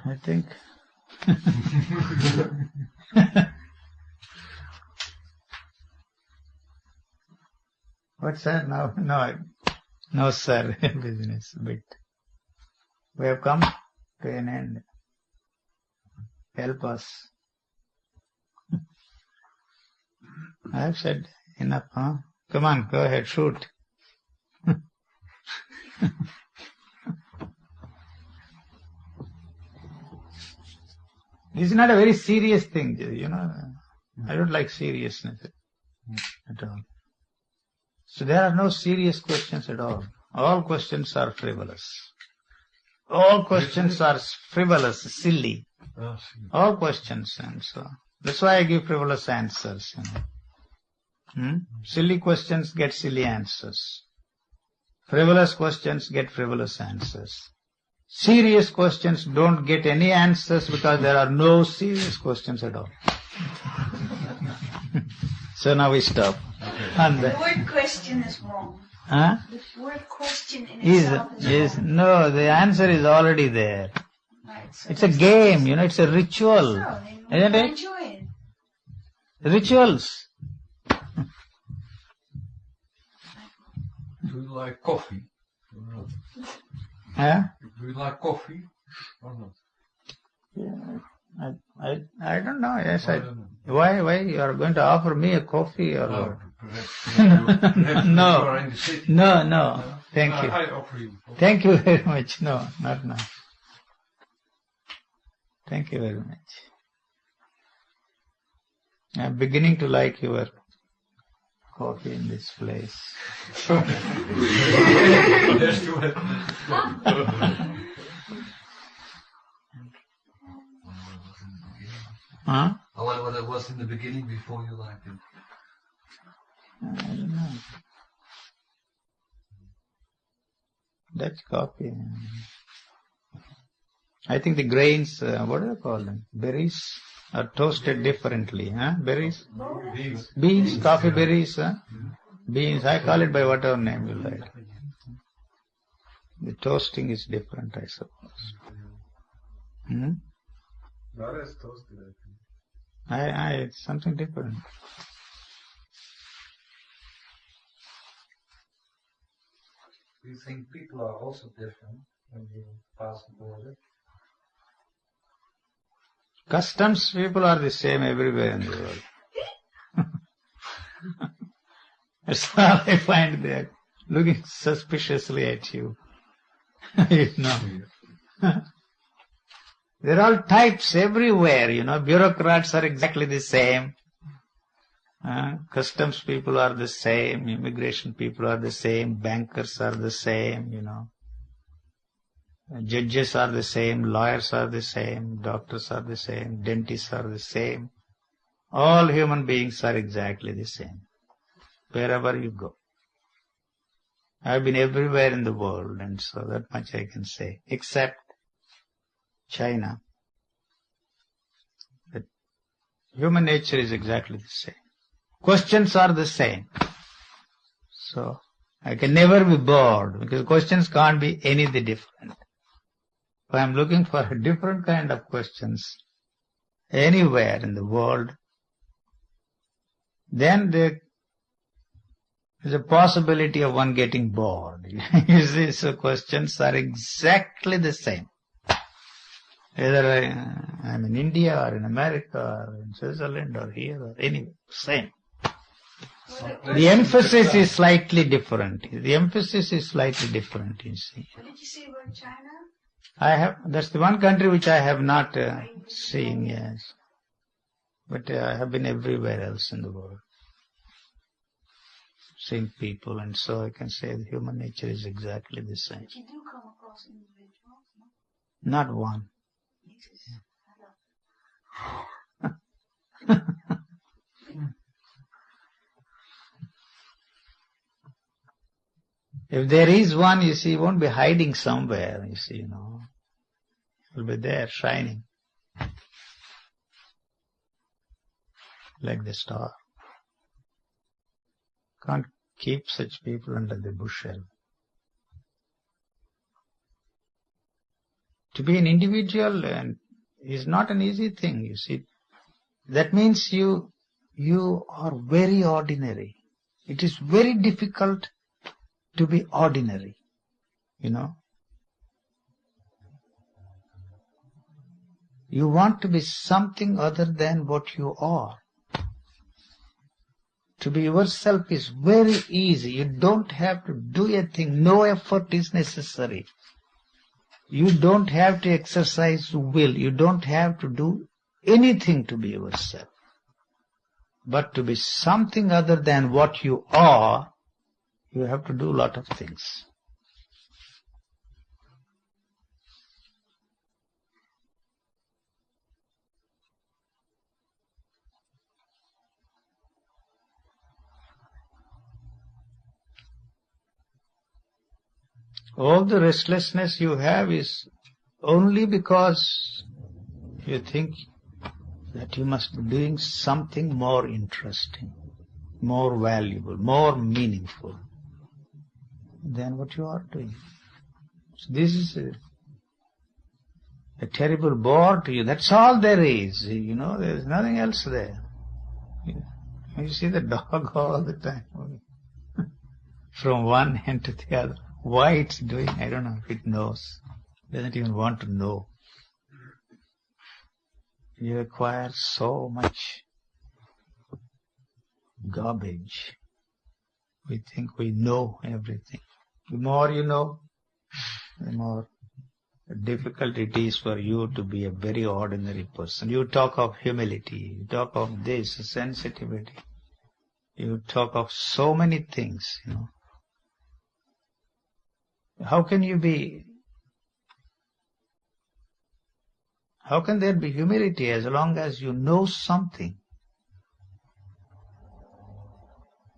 A: I think. What's that now? No, sir. Business bit. We have come to an end. Help us. I have said enough, huh? Come on, go ahead, shoot. This is not a very serious thing, I don't like seriousness at all. So there are no serious questions at all. All questions are frivolous. All questions are frivolous, silly. All questions, and so that's why I give frivolous answers. Silly questions get silly answers. Frivolous questions get frivolous answers. Serious questions don't get any answers because there are no serious questions at all. So now we stop.
C: The word question is wrong.
A: Huh?
C: The word question in itself is wrong.
A: No, the answer is already there.
C: Right, so
A: It's a game, it's a ritual.
C: So,
A: Isn't it?
C: enjoy it.
A: Rituals.
D: Do you like coffee or not?
A: Huh?
D: Do you like coffee or not?
A: Yeah, I don't know. Yes,
D: I don't know.
A: Why you are going to offer me a coffee or
D: No,
A: what?
D: perhaps
A: No.
D: you are in the city.
A: No. Thank you.
D: I offer you coffee.
A: Thank you very much. No, not now. Thank you very much. I'm beginning to like your coffee in this place.
D: Yes, you have.
A: Huh?
D: What it was in the beginning before you liked it?
A: I don't know. Dutch coffee. I think the grains, what do they call them? Berries are toasted differently, huh? Berries? Beans, coffee berries, huh? Beans, I call it by whatever name you like. The toasting is different, I suppose.
B: That is toasted, I think.
A: It's something different.
G: Do you think people are also different when you pass the border?
A: Customs people are the same everywhere in the world. That's all I find there, looking suspiciously at you. There are all types everywhere, bureaucrats are exactly the same. Customs people are the same, immigration people are the same, bankers are the same, Judges are the same, lawyers are the same, doctors are the same, dentists are the same. All human beings are exactly the same, wherever you go. I've been everywhere in the world, and so that much I can say, except China. But human nature is exactly the same. Questions are the same. So, I can never be bored, because questions can't be anything different. If I am looking for a different kind of questions anywhere in the world, then there is a possibility of one getting bored. You see, so questions are exactly the same. Whether I'm in India or in America or in Switzerland or here or anywhere, same. The emphasis is slightly different. The emphasis is slightly different, you see.
C: What did you say about China?
A: That's the one country which I have not seen, yes. But I have been everywhere else in the world. Seeing people, and so I can say the human nature is exactly the same.
C: But you do come across individuals, no?
A: Not one. If there is one, you see, he won't be hiding somewhere, you see, He'll be there, shining. Like the star. Can't keep such people under the bushel. To be an individual is not an easy thing, you see. That means you are very ordinary. It is very difficult to be ordinary, You want to be something other than what you are. To be yourself is very easy. You don't have to do a thing. No effort is necessary. You don't have to exercise will. You don't have to do anything to be yourself. But to be something other than what you are, you have to do a lot of things. All the restlessness you have is only because you think that you must be doing something more interesting, more valuable, more meaningful than what you are doing. So this is a terrible bore to you. That's all there is. There is nothing else there. You see the dog all the time, from one end to the other. Why it's doing, I don't know if it knows. Doesn't even want to know. You acquire so much garbage. We think we know everything. The more you know, the more difficult it is for you to be a very ordinary person. You talk of humility, you talk of this, sensitivity. You talk of so many things, How can there be humility as long as you know something?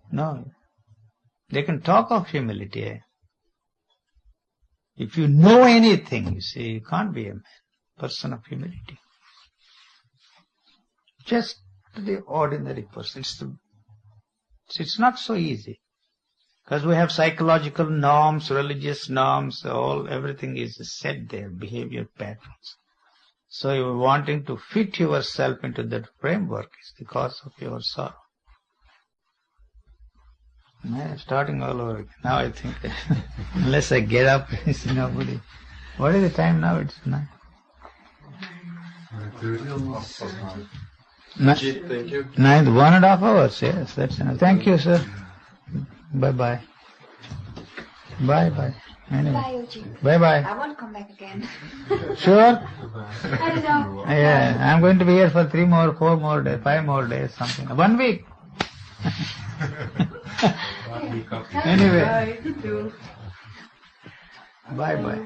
A: No. They can talk of humility. If you know anything, you see, you can't be a person of humility. Just the ordinary person. It's not so easy. Because we have psychological norms, religious norms, everything is set there, behavior patterns. So you are wanting to fit yourself into that framework is the cause of your sorrow. Starting all over again. Now I think, unless I get up, it's nobody. What is the time now? It's 9.
H: Thank you.
A: 9, 1.5 hours, yes, that's enough. Thank you, sir. Bye-bye. Bye-bye. Anyway.
E: Bye, Eugene.
A: Bye-bye.
E: I won't come back again.
A: Sure?
E: I don't know.
A: Yeah, I'm going to be here for 3 more, 4 more days, 5 more days, something. 1 week. Anyway.
F: Bye. You too.
A: Bye-bye.